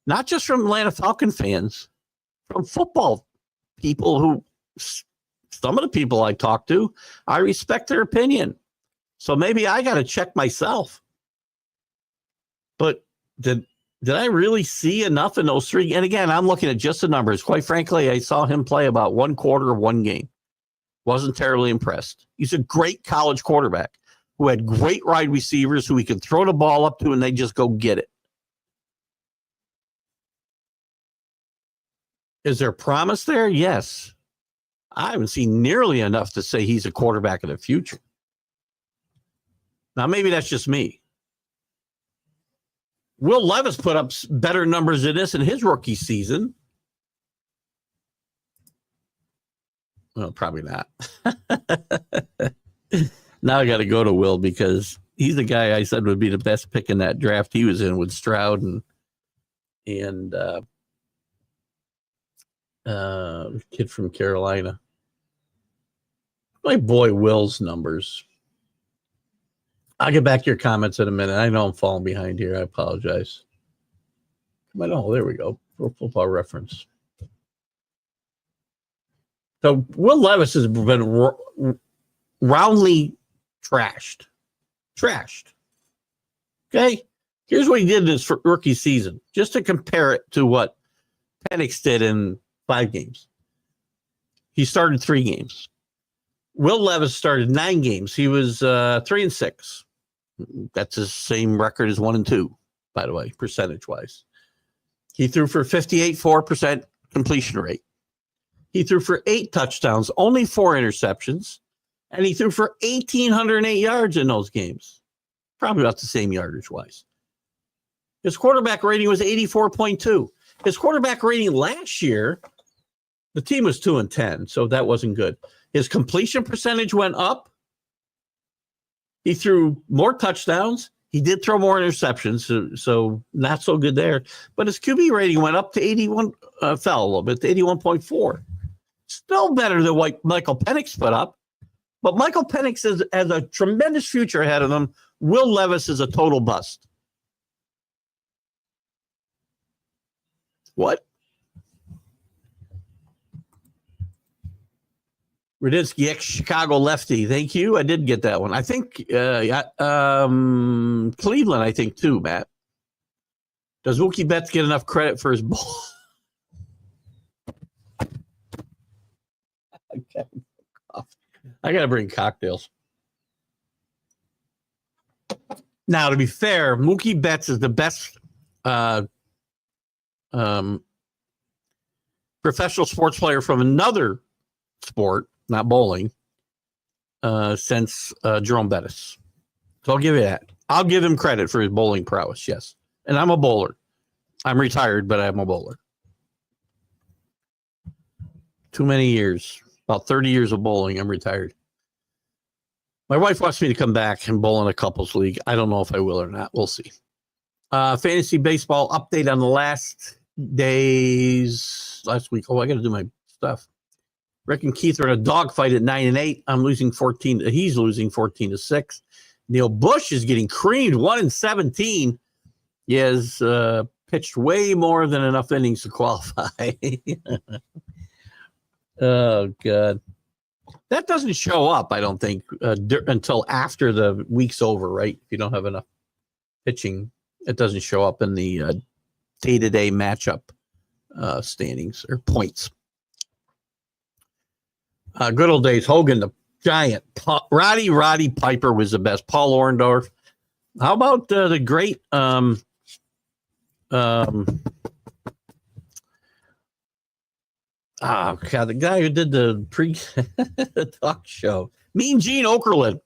not just from Atlanta Falcon fans, from football people who, some of the people I talk to, I respect their opinion. So maybe I got to check myself. But did I really see enough in those three? And again, I'm looking at just the numbers. Quite frankly, I saw him play about one quarter of one game. Wasn't terribly impressed. He's a great college quarterback who had great wide receivers who he could throw the ball up to and they just go get it. Is there promise there? Yes. I haven't seen nearly enough to say he's a quarterback of the future. Now, maybe that's just me. Will Levis put up better numbers than this in his rookie season. Well, probably not. Now I got to go to Will because he's the guy I said would be the best pick in that draft he was in with Stroud and kid from Carolina. My boy Will's numbers. I'll get back to your comments in a minute. I know I'm falling behind here. I apologize. Oh, there we go. Pro Football Reference. So Will Levis has been roundly trashed. Okay? Here's what he did in his rookie season, just to compare it to what Penix did in 5 games. He started 3 games. Will Levis started 9 games. He was 3-6. That's the same record as 1-2, by the way, percentage-wise. He threw for 58.4% completion rate. He threw for 8 touchdowns, only 4 interceptions, and he threw for 1,808 yards in those games. Probably about the same yardage-wise. His quarterback rating was 84.2. His quarterback rating last year, the team was 2-10, so that wasn't good. His completion percentage went up. He threw more touchdowns. He did throw more interceptions, so not so good there. But his QB rating went up to 81, fell a little bit to 81.4. Still better than what Michael Penix put up. But Michael Penix has a tremendous future ahead of him. Will Levis is a total bust. What? Radinsky, ex-Chicago lefty. Thank you. I did get that one. I think Cleveland, I think, too, Matt. Does Mookie Betts get enough credit for his ball? I got to bring cocktails. Now, to be fair, Mookie Betts is the best professional sports player from another sport, not bowling, since Jerome Bettis. So I'll give you that. I'll give him credit for his bowling prowess, yes. And I'm a bowler. I'm retired, but I'm a bowler. Too many years. About 30 years of bowling. I'm retired. My wife wants me to come back and bowl in a couples league. I don't know if I will or not. We'll see. Fantasy baseball update on the last week. Oh, I got to do my stuff. Rick and Keith are in a dogfight at 9-8. I'm losing 14. He's losing 14-6. Neil Bush is getting creamed 1-17. He has pitched way more than enough innings to qualify. Oh, God. That doesn't show up, I don't think, until after the week's over, right? If you don't have enough pitching, it doesn't show up in the day-to-day matchup standings or points. Good old days. Hogan, the giant. Roddy Piper was the best. Paul Orndorff. How about the great Oh God, the guy who did the talk show, Mean Gene Okerlund,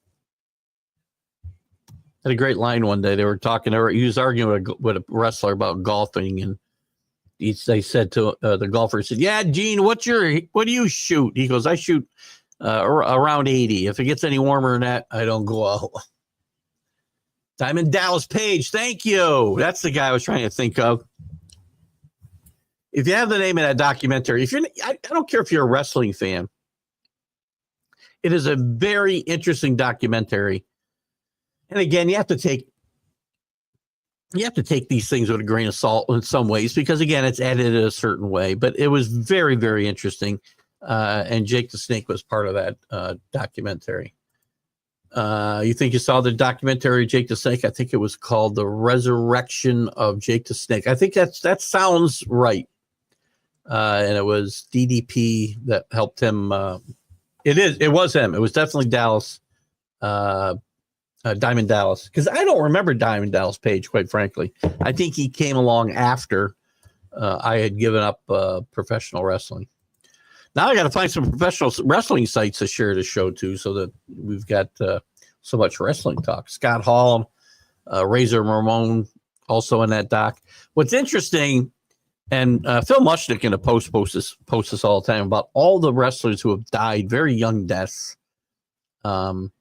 had a great line one day. They were talking. He was arguing with a wrestler about golfing, and they said to the golfer, said, "Yeah, Gene, what do you shoot?" He goes, "I shoot around 80. If it gets any warmer than that, I don't go out." Diamond Dallas Page, thank you. That's the guy I was trying to think of. If you have the name of that documentary, I don't care if you're a wrestling fan. It is a very interesting documentary. And again, you have to take these things with a grain of salt in some ways, because again, it's edited a certain way, but it was very, very interesting. And Jake the Snake was part of that documentary. You think you saw the documentary Jake the Snake? I think it was called The Resurrection of Jake the Snake. I think that sounds right. And it was DDP that helped him. It was him. It was definitely Dallas, Diamond Dallas. Because I don't remember Diamond Dallas Page, quite frankly. I think he came along after I had given up professional wrestling. Now I got to find some professional wrestling sites to share the show to, so that we've got so much wrestling talk. Scott Hall, Razor Ramon, also in that doc. What's interesting, and Phil Mushnick in the posts this all the time about all the wrestlers who have died very young deaths, often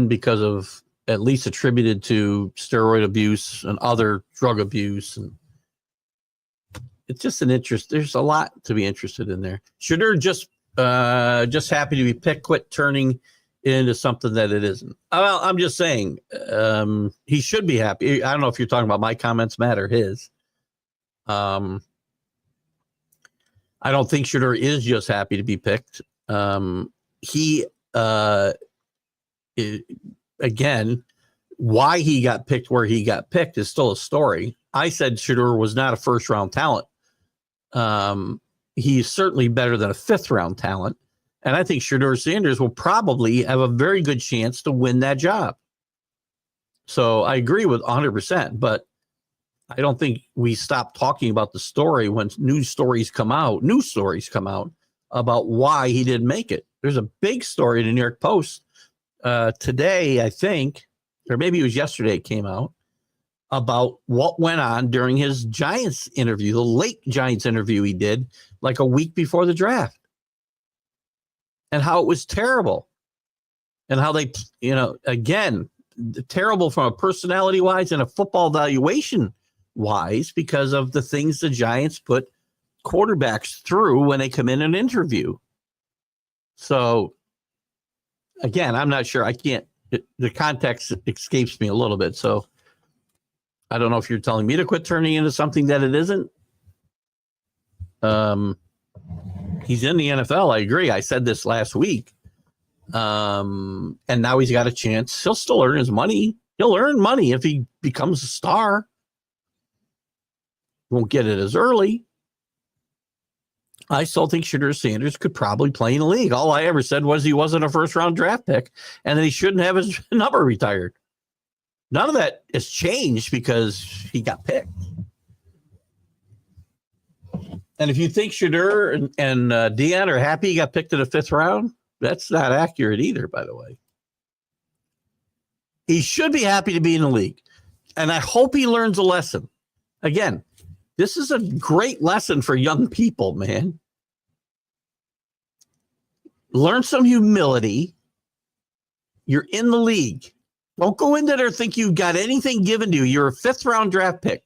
because of, at least attributed to, steroid abuse and other drug abuse, and it's just an interest. There's a lot to be interested in there. Shedeur just happy to be picked, quit turning into something that it isn't. Well, I'm just saying, he should be happy. I don't know if you're talking about my comments, Matt, or his. I don't think Shedeur is just happy to be picked. Again, why he got picked where he got picked is still a story. I said Shedeur was not a first round talent. He's certainly better than a fifth round talent. And I think Shedeur Sanders will probably have a very good chance to win that job. So I agree with 100%, but I don't think we stop talking about the story when news stories come out about why he didn't make it. There's a big story in the New York Post today, I think, or maybe it was yesterday it came out, about what went on during his Giants interview, the late Giants interview he did like a week before the draft, and how it was terrible, and how they, again, terrible from a personality wise and a football evaluation wise, because of the things the Giants put quarterbacks through when they come in an interview. So again, I'm not sure. The context escapes me a little bit. So I don't know if you're telling me to quit turning into something that it isn't. He's in the NFL. I agree. I said this last week. And now he's got a chance. He'll still earn his money. He'll earn money if he becomes a star. Won't get it as early. I still think Shedeur Sanders could probably play in the league. All I ever said was he wasn't a first-round draft pick and that he shouldn't have his number retired. None of that has changed because he got picked. And if you think Shedeur and Deion are happy he got picked in the fifth round, that's not accurate either, by the way. He should be happy to be in the league. And I hope he learns a lesson. Again, this is a great lesson for young people, man. Learn some humility. You're in the league. Don't go into there think you got anything given to you. You're a fifth round draft pick.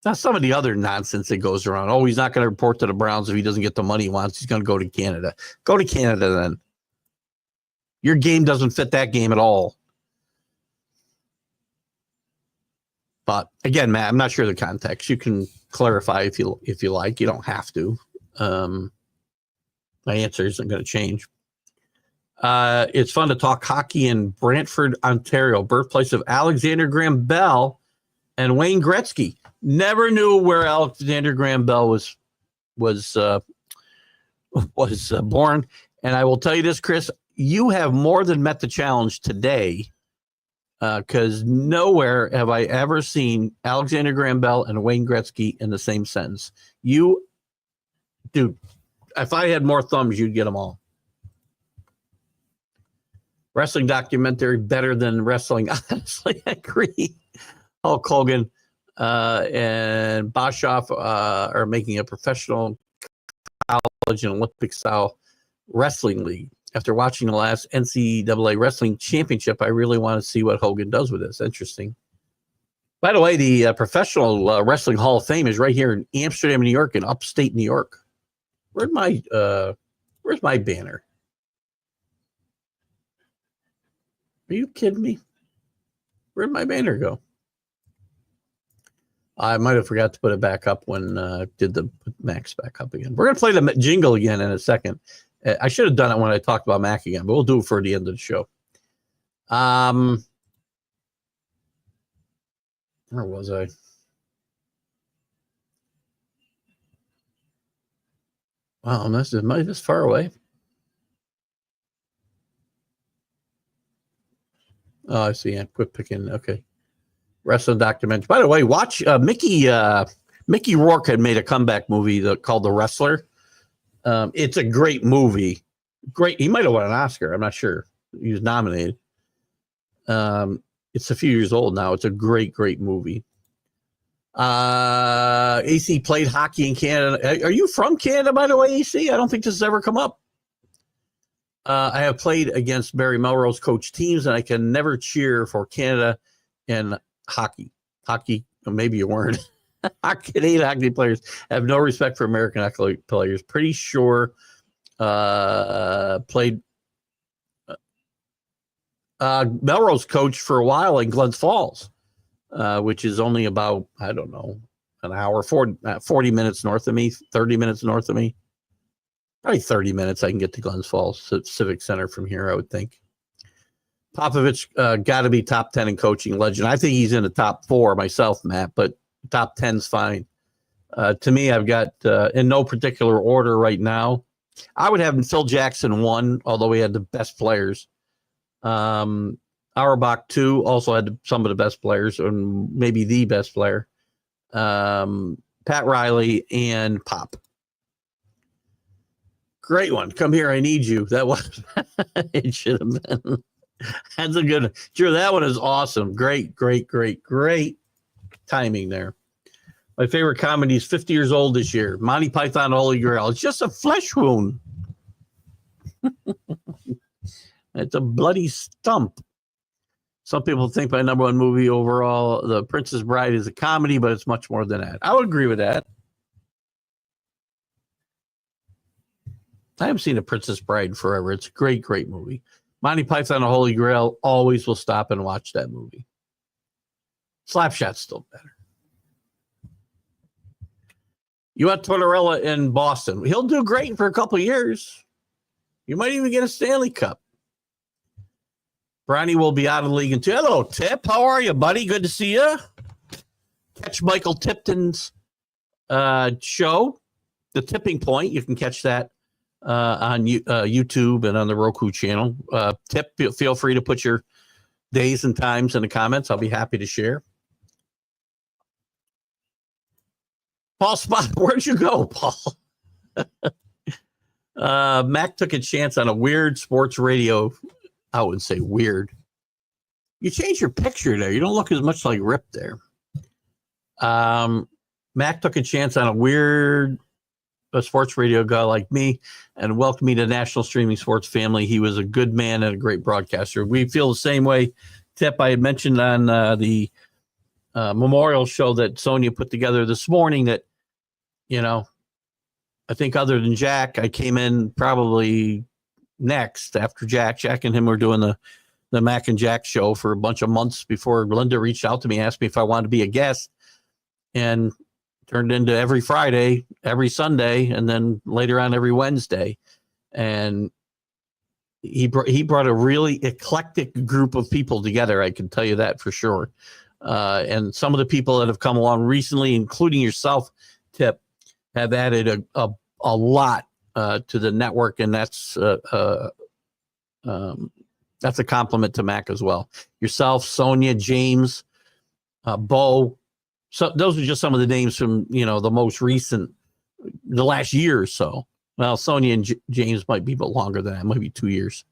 Now, some of the other nonsense that goes around. Oh, he's not going to report to the Browns if he doesn't get the money he wants. He's going to go to Canada. Go to Canada then. Your game doesn't fit that game at all. But again, Matt, I'm not sure the context. You can clarify if you like. You don't have to. My answer isn't going to change. It's fun to talk hockey in Brantford, Ontario, birthplace of Alexander Graham Bell and Wayne Gretzky. Never knew where Alexander Graham Bell was born. And I will tell you this, Chris, you have more than met the challenge today because nowhere have I ever seen Alexander Graham Bell and Wayne Gretzky in the same sentence. Dude, if I had more thumbs, you'd get them all. Wrestling documentary better than wrestling. Honestly, I agree. Hulk Hogan and Bischoff are making a professional college and Olympic style wrestling league. After watching the last NCAA wrestling championship, I really want to see what Hogan does with this. Interesting. By the way, the Professional Wrestling Hall of Fame is right here in Amsterdam, New York, in upstate New York. Where's my banner? Are you kidding me? Where'd my banner go? I might have forgot to put it back up when did the Max back up again. We're going to play the jingle again in a second. I should have done it when I talked about Mac again, but we'll do it for the end of the show. Where was I? Wow, this is this far away. Oh, I see. I quit picking. Okay. Wrestling documentary. By the way, watch Mickey Rourke had made a comeback movie called The Wrestler. It's a great movie. Great. He might have won an Oscar. I'm not sure. He was nominated. It's a few years old now. It's a great, great movie. AC played hockey in Canada. Are you from Canada, by the way, AC? I don't think this has ever come up. I have played against Barry Melrose coach teams, and I can never cheer for Canada in hockey. Hockey, maybe you weren't. Canadian hockey players have no respect for American hockey players. Pretty sure played Melrose coach for a while in Glens Falls, which is only about, I don't know, an hour, 40 minutes north of me, 30 minutes north of me. Probably 30 minutes I can get to Glens Falls Civic Center from here, I would think. Popovich got to be top 10 in coaching legend. I think he's in the top 4 myself, Matt, but top 10's fine. To me, I've got, in no particular order right now, I would have Phil Jackson 1, although he had the best players. Auerbach 2 also had some of the best players, or maybe the best player. Pat Riley and Pop. Great one. Come here, I need you. That was it should have been. That's a good one. Sure, that one is awesome. Great timing there. My favorite comedy is 50 years old this year. Monty Python Holy Grail. It's just a flesh wound. It's a bloody stump. Some people think my number 1 movie overall, The Princess Bride, is a comedy, but it's much more than that. I would agree with that. I haven't seen The Princess Bride forever. It's a great, great movie. Monty Python and Holy Grail, always will stop and watch that movie. Slapshot's still better. You want Tortorella in Boston. He'll do great for a couple of years. You might even get a Stanley Cup. Bronny will be out of the league in 2. Hello, Tip. How are you, buddy? Good to see you. Catch Michael Tipton's show, The Tipping Point. You can catch that on YouTube and on the Roku channel. Tip, feel free to put your days and times in the comments. I'll be happy to share. Paul Spot, where'd you go, Paul? Mac took a chance on a weird sports radio. I wouldn't say weird. You changed your picture there. You don't look as much like Rip there. Mac took a chance on a weird sports radio guy like me and welcomed me to the national streaming sports family. He was a good man and a great broadcaster. We feel the same way. Tip, I had mentioned on the memorial show that Sonia put together this morning that, you know, I think other than Jack, I came in probably next after Jack. Jack and him were doing the Mac and Jack show for a bunch of months before Linda reached out to me, asked me if I wanted to be a guest, and turned into every Friday, every Sunday, and then later on every Wednesday. And he brought a really eclectic group of people together. I can tell you that for sure. And some of the people that have come along recently, including yourself, Tip, have added a lot to the network, and that's That's a compliment to Mac as well. Yourself, Sonia, James, Bo. So those are just some of the names from, the most recent, the last year or so. Well, Sonia and James might be a bit longer than that, maybe 2 years.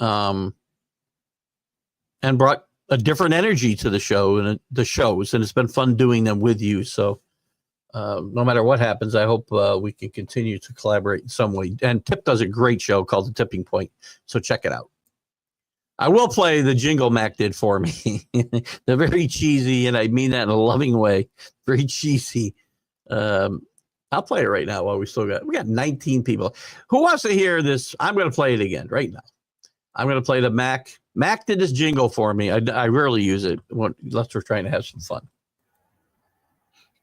And brought a different energy to the show and the shows, and it's been fun doing them with you. So no matter what happens, I hope we can continue to collaborate in some way. And Tip does a great show called The Tipping Point, so check it out. I will play the jingle Mac did for me. They're very cheesy, and I mean that in a loving way. Very cheesy. I'll play it right now while we got 19 people. Who wants to hear this? I'm going to play it again right now. I'm going to play the Mac. Mac did this jingle for me. I rarely use it unless we're trying to have some fun.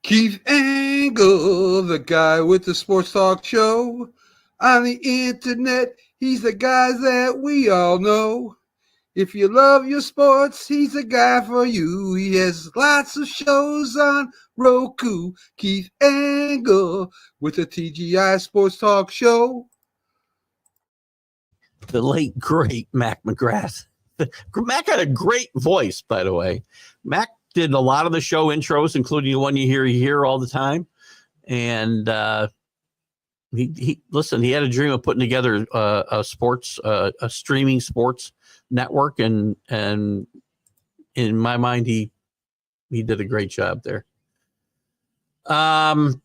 Keith Engle, the guy with the sports talk show. On the internet, he's the guy that we all know. If you love your sports, he's the guy for you. He has lots of shows on Roku. Keith Engle with the TGI Sports Talk Show. The late, great Mac McGrath. Mac had a great voice, by the way. Mac did a lot of the show intros, including the one you hear all the time. And he had a dream of putting together a streaming sports network, and in my mind, he did a great job there. So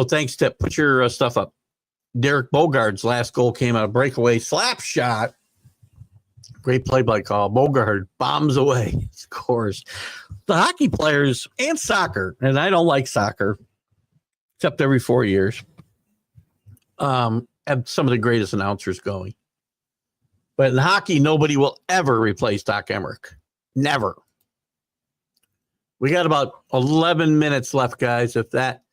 thanks, Tip. Put your stuff up. Derek Bogard's last goal came out, a breakaway slap shot. Great play-by call. Bogard bombs away, scores. The hockey players and soccer, and I don't like soccer, except every 4 years, have some of the greatest announcers going. But in hockey, nobody will ever replace Doc Emmerich. Never. We got about 11 minutes left, guys. If that,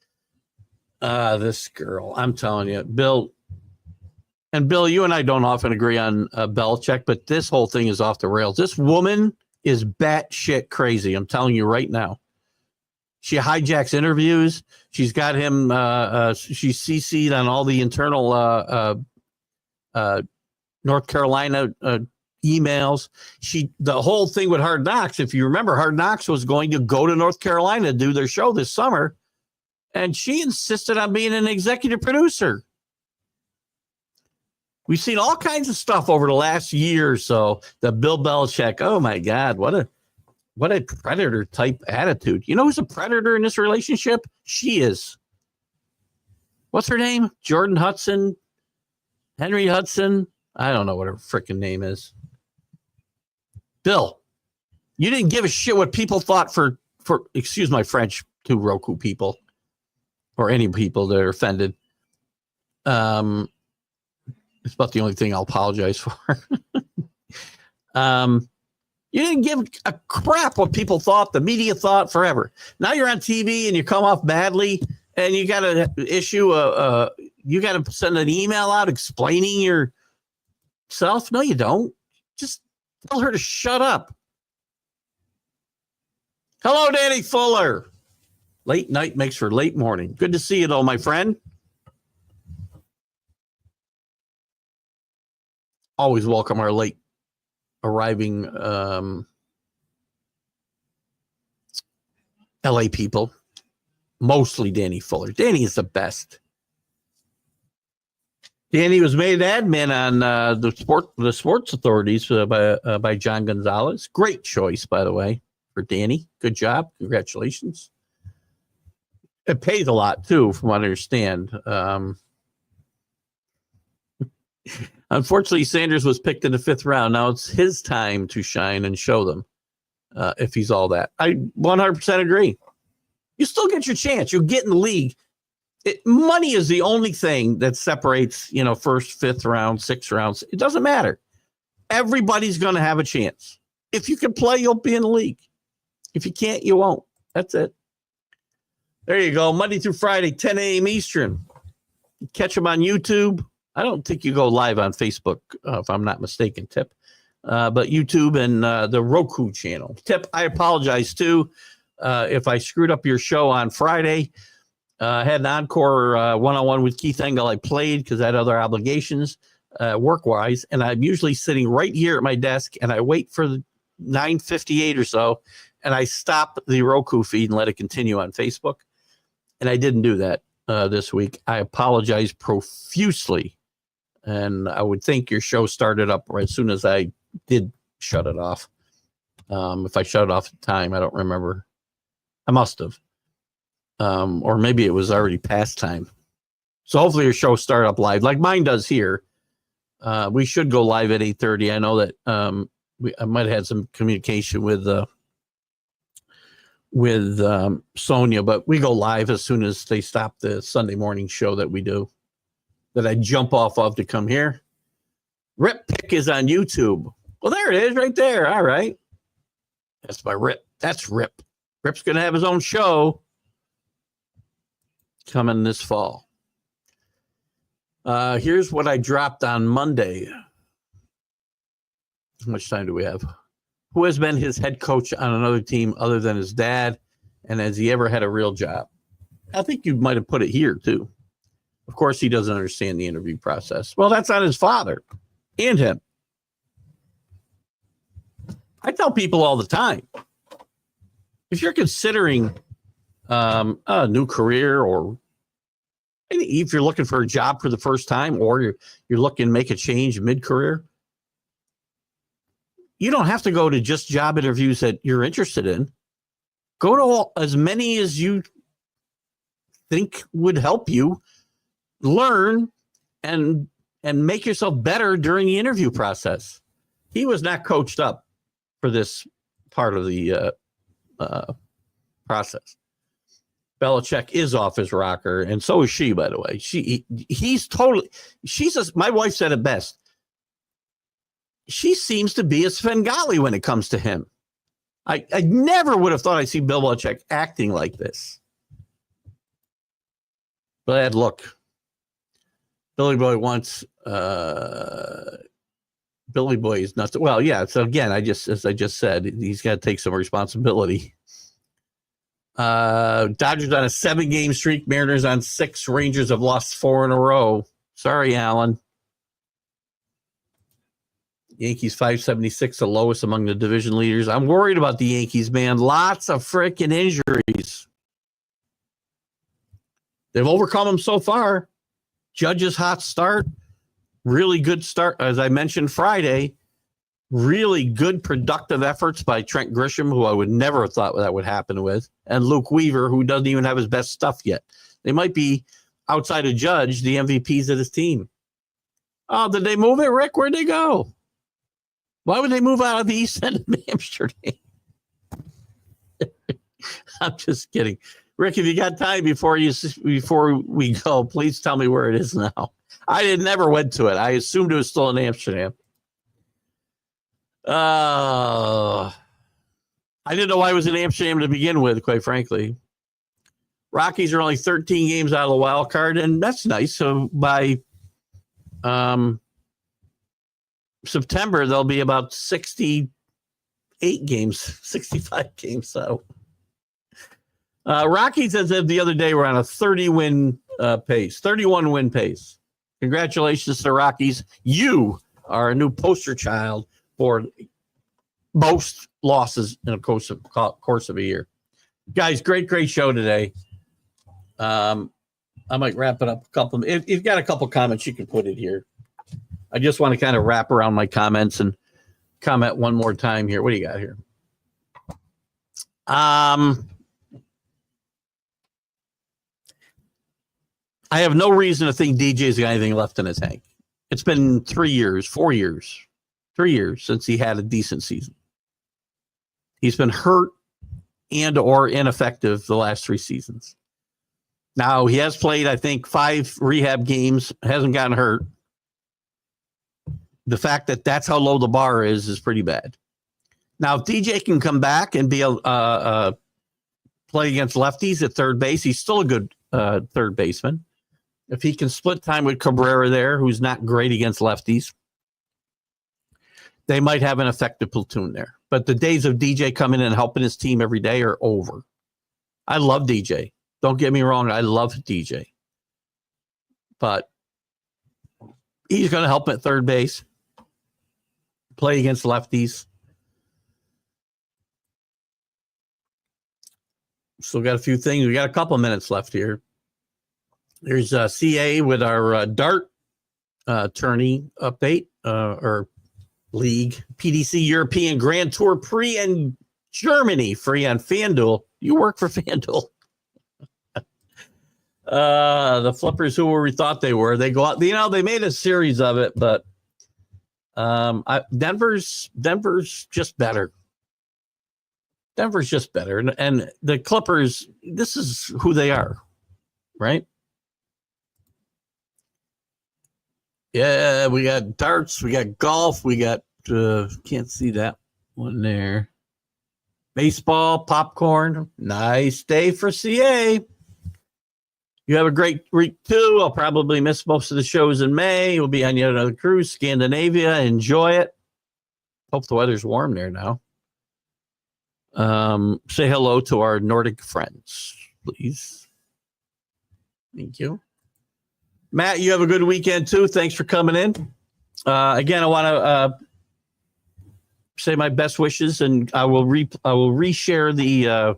this girl, I'm telling you, Bill, you and I don't often agree on Belichick, but this whole thing is off the rails. This woman is batshit crazy. I'm telling you right now. She hijacks interviews. She's got him. She's CC'd on all the internal North Carolina emails. The whole thing with Hard Knocks, if you remember, Hard Knocks was going to go to North Carolina to do their show this summer, and she insisted on being an executive producer. We've seen all kinds of stuff over the last year or so. The Bill Belichick, oh my God, what a predator type attitude. You know who's a predator in this relationship? She is. What's her name? Jordan Hudson? Henry Hudson? I don't know what her freaking name is. Bill, you didn't give a shit what people thought for excuse my French to Roku people or any people that are offended. It's about the only thing I'll apologize for. You didn't give a crap what people thought, the media thought forever. Now you're on TV and you come off badly and you got to issue you got to send an email out explaining yourself. No, you don't. Just tell her to shut up. Hello, Danny Fuller. Late night makes for late morning. Good to see you, though, my friend. Always welcome our late arriving LA people. Mostly Danny Fuller. Danny is the best. Danny was made admin on the sports authorities by John Gonzalez. Great choice, by the way, for Danny. Good job. Congratulations. It pays a lot, too, from what I understand. Unfortunately, Sanders was picked in the 5th round. Now it's his time to shine and show them if he's all that. I 100% agree. You still get your chance. You'll get in the league. Money is the only thing that separates, 1st, 5th round, 6th rounds. It doesn't matter. Everybody's going to have a chance. If you can play, you'll be in the league. If you can't, you won't. That's it. There you go. Monday through Friday, 10 a.m. Eastern. Catch them on YouTube. I don't think you go live on Facebook, if I'm not mistaken, Tip. But YouTube and the Roku channel. Tip, I apologize, too, if I screwed up your show on Friday. I had an encore one-on-one with Keith Engle I played because I had other obligations. work-wise, and I'm usually sitting right here at my desk, and I wait for the 9:58 or so, and I stop the Roku feed and let it continue on Facebook. And I didn't do that this week. I apologize profusely, and I would think your show started up right as soon as I did shut it off. If I shut it off at the time, I don't remember. I must have. Or maybe it was already past time. So hopefully your show started up live like mine does here. We should go live at 8:30. I know that I might have had some communication with Sonia, but we go live as soon as they stop the Sunday morning show that we do, that I jump off of to come here. Rip Pick is on YouTube. Well, there it is right there. All right. That's my Rip. That's Rip. Rip's going to have his own show coming this fall. Here's what I dropped on Monday. How much time do we have? Who has been his head coach on another team other than his dad? And has he ever had a real job? I think you might have put it here, too. Of course, he doesn't understand the interview process. Well, that's on his father and him. I tell people all the time, if you're considering a new career, or if you're looking for a job for the first time, or you're looking to make a change mid-career, you don't have to go to just job interviews that you're interested in. Go to as many as you think would help you learn and make yourself better during the interview process. He was not coached up for this part of the process. Belichick is off his rocker, and so is she, by the way. My wife said it best. She seems to be a Svengali when it comes to him. I never would have thought I'd see Bill Belichick acting like this. Bad look. Billy Boy wants Billy Boy is nuts. Well, yeah. So again, as I just said, he's got to take some responsibility. Dodgers on a 7-game streak. Mariners on 6. Rangers have lost 4 in a row. Sorry, Alan. Yankees 576, the lowest among the division leaders. I'm worried about the Yankees, man. Lots of freaking injuries. They've overcome them so far. Judge's hot start. Really good start, as I mentioned Friday. Really good productive efforts by Trent Grisham, who I would never have thought that would happen with, and Luke Weaver, who doesn't even have his best stuff yet. They might be, outside of Judge, the MVPs of his team. Oh, did they move it, Rick? Where'd they go? Why would they move out of the East End of Amsterdam? I'm just kidding. Rick, if you got time before we go, please tell me where it is now. I never went to it. I assumed it was still in Amsterdam. I didn't know why it was in Amsterdam to begin with, quite frankly. Rockies are only 13 games out of the wild card, and that's nice. So by September, there'll be about 68 games, 65 games. So Rockies, as of the other day, were on a 31 win pace. Congratulations to the Rockies. You are a new poster child for most losses in a course of a year. Guys, great show today. I might wrap it up a couple. If you've got a couple comments, you can put it here. I just want to kind of wrap around my comments and comment one more time here. What do you got here? I have no reason to think DJ's got anything left in his tank. It's been 4 years since he had a decent season. He's been hurt and or ineffective the last 3 seasons. Now, he has played, I think, 5 rehab games, hasn't gotten hurt. The fact that that's how low the bar is pretty bad. Now, if DJ can come back and be play against lefties at third base, he's still a good third baseman. If he can split time with Cabrera there, who's not great against lefties, they might have an effective platoon there. But the days of DJ coming in and helping his team every day are over. I love DJ. Don't get me wrong. I love DJ. But He's going to help at third base, play against lefties. Still got a few things. We got a couple minutes left here. There's CA with our dart tourney update or league. PDC European Grand Tour Prix in Germany, free on FanDuel. You work for FanDuel. The flippers, who we thought they were, they go out. You know, they made a series of it, but Denver's just better. Denver's just better, and the Clippers. This is who they are, right? Yeah, we got darts, we got golf, we got can't see that one there. Baseball, popcorn. Nice day for CA. You have a great week too. I'll probably miss most of the shows in May. We'll be on yet another cruise, Scandinavia. Enjoy it. Hope the weather's warm there now. Say hello to our Nordic friends, please. Thank you. Matt, you have a good weekend too. Thanks for coming in. Again, I want to say my best wishes, and I will reshare the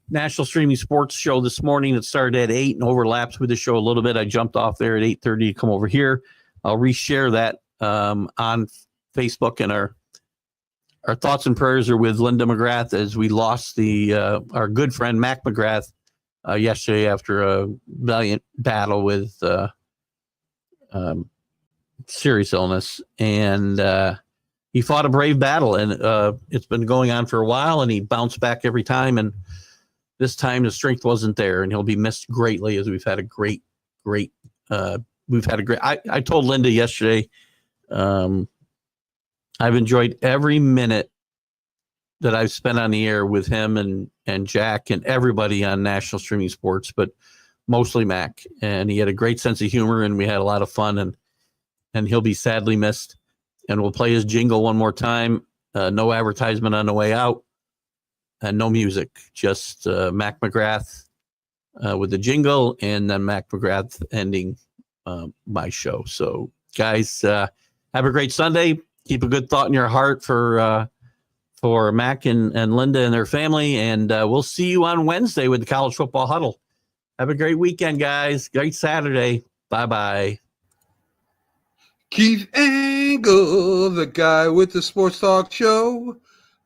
National Streaming Sports show this morning that started at 8 and overlaps with the show a little bit. I jumped off there at 8:30 to come over here. I'll reshare that on Facebook, and our thoughts and prayers are with Linda McGrath as we lost our good friend Mac McGrath yesterday after a valiant battle with serious illness, and he fought a brave battle, and it's been going on for a while, and he bounced back every time, and this time the strength wasn't there, and he'll be missed greatly, as we've had a great I told Linda yesterday, I've enjoyed every minute that I've spent on the air with him and Jack and everybody on National Streaming Sports, but mostly Mac. And he had a great sense of humor, and we had a lot of fun, and he'll be sadly missed. And we'll play his jingle one more time. No advertisement on the way out, and no music, just Mac McGrath with the jingle, and then Mac McGrath ending my show. So, guys, have a great Sunday. Keep a good thought in your heart for Mac and Linda and their family, and we'll see you on Wednesday with the College Football Huddle. Have a great weekend, guys. Great Saturday. Bye-bye. Keith Engle, the guy with the sports talk show.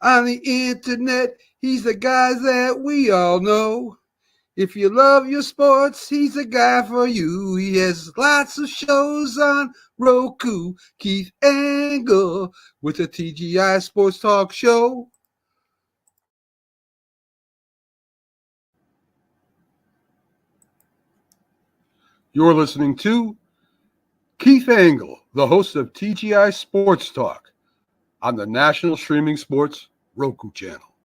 On the internet, he's the guy that we all know. If you love your sports, he's the guy for you. He has lots of shows on Roku. Keith Engle with the TGI Sports Talk Show. You're listening to Keith Engle, the host of TGI Sports Talk on the National Streaming Sports Roku channel.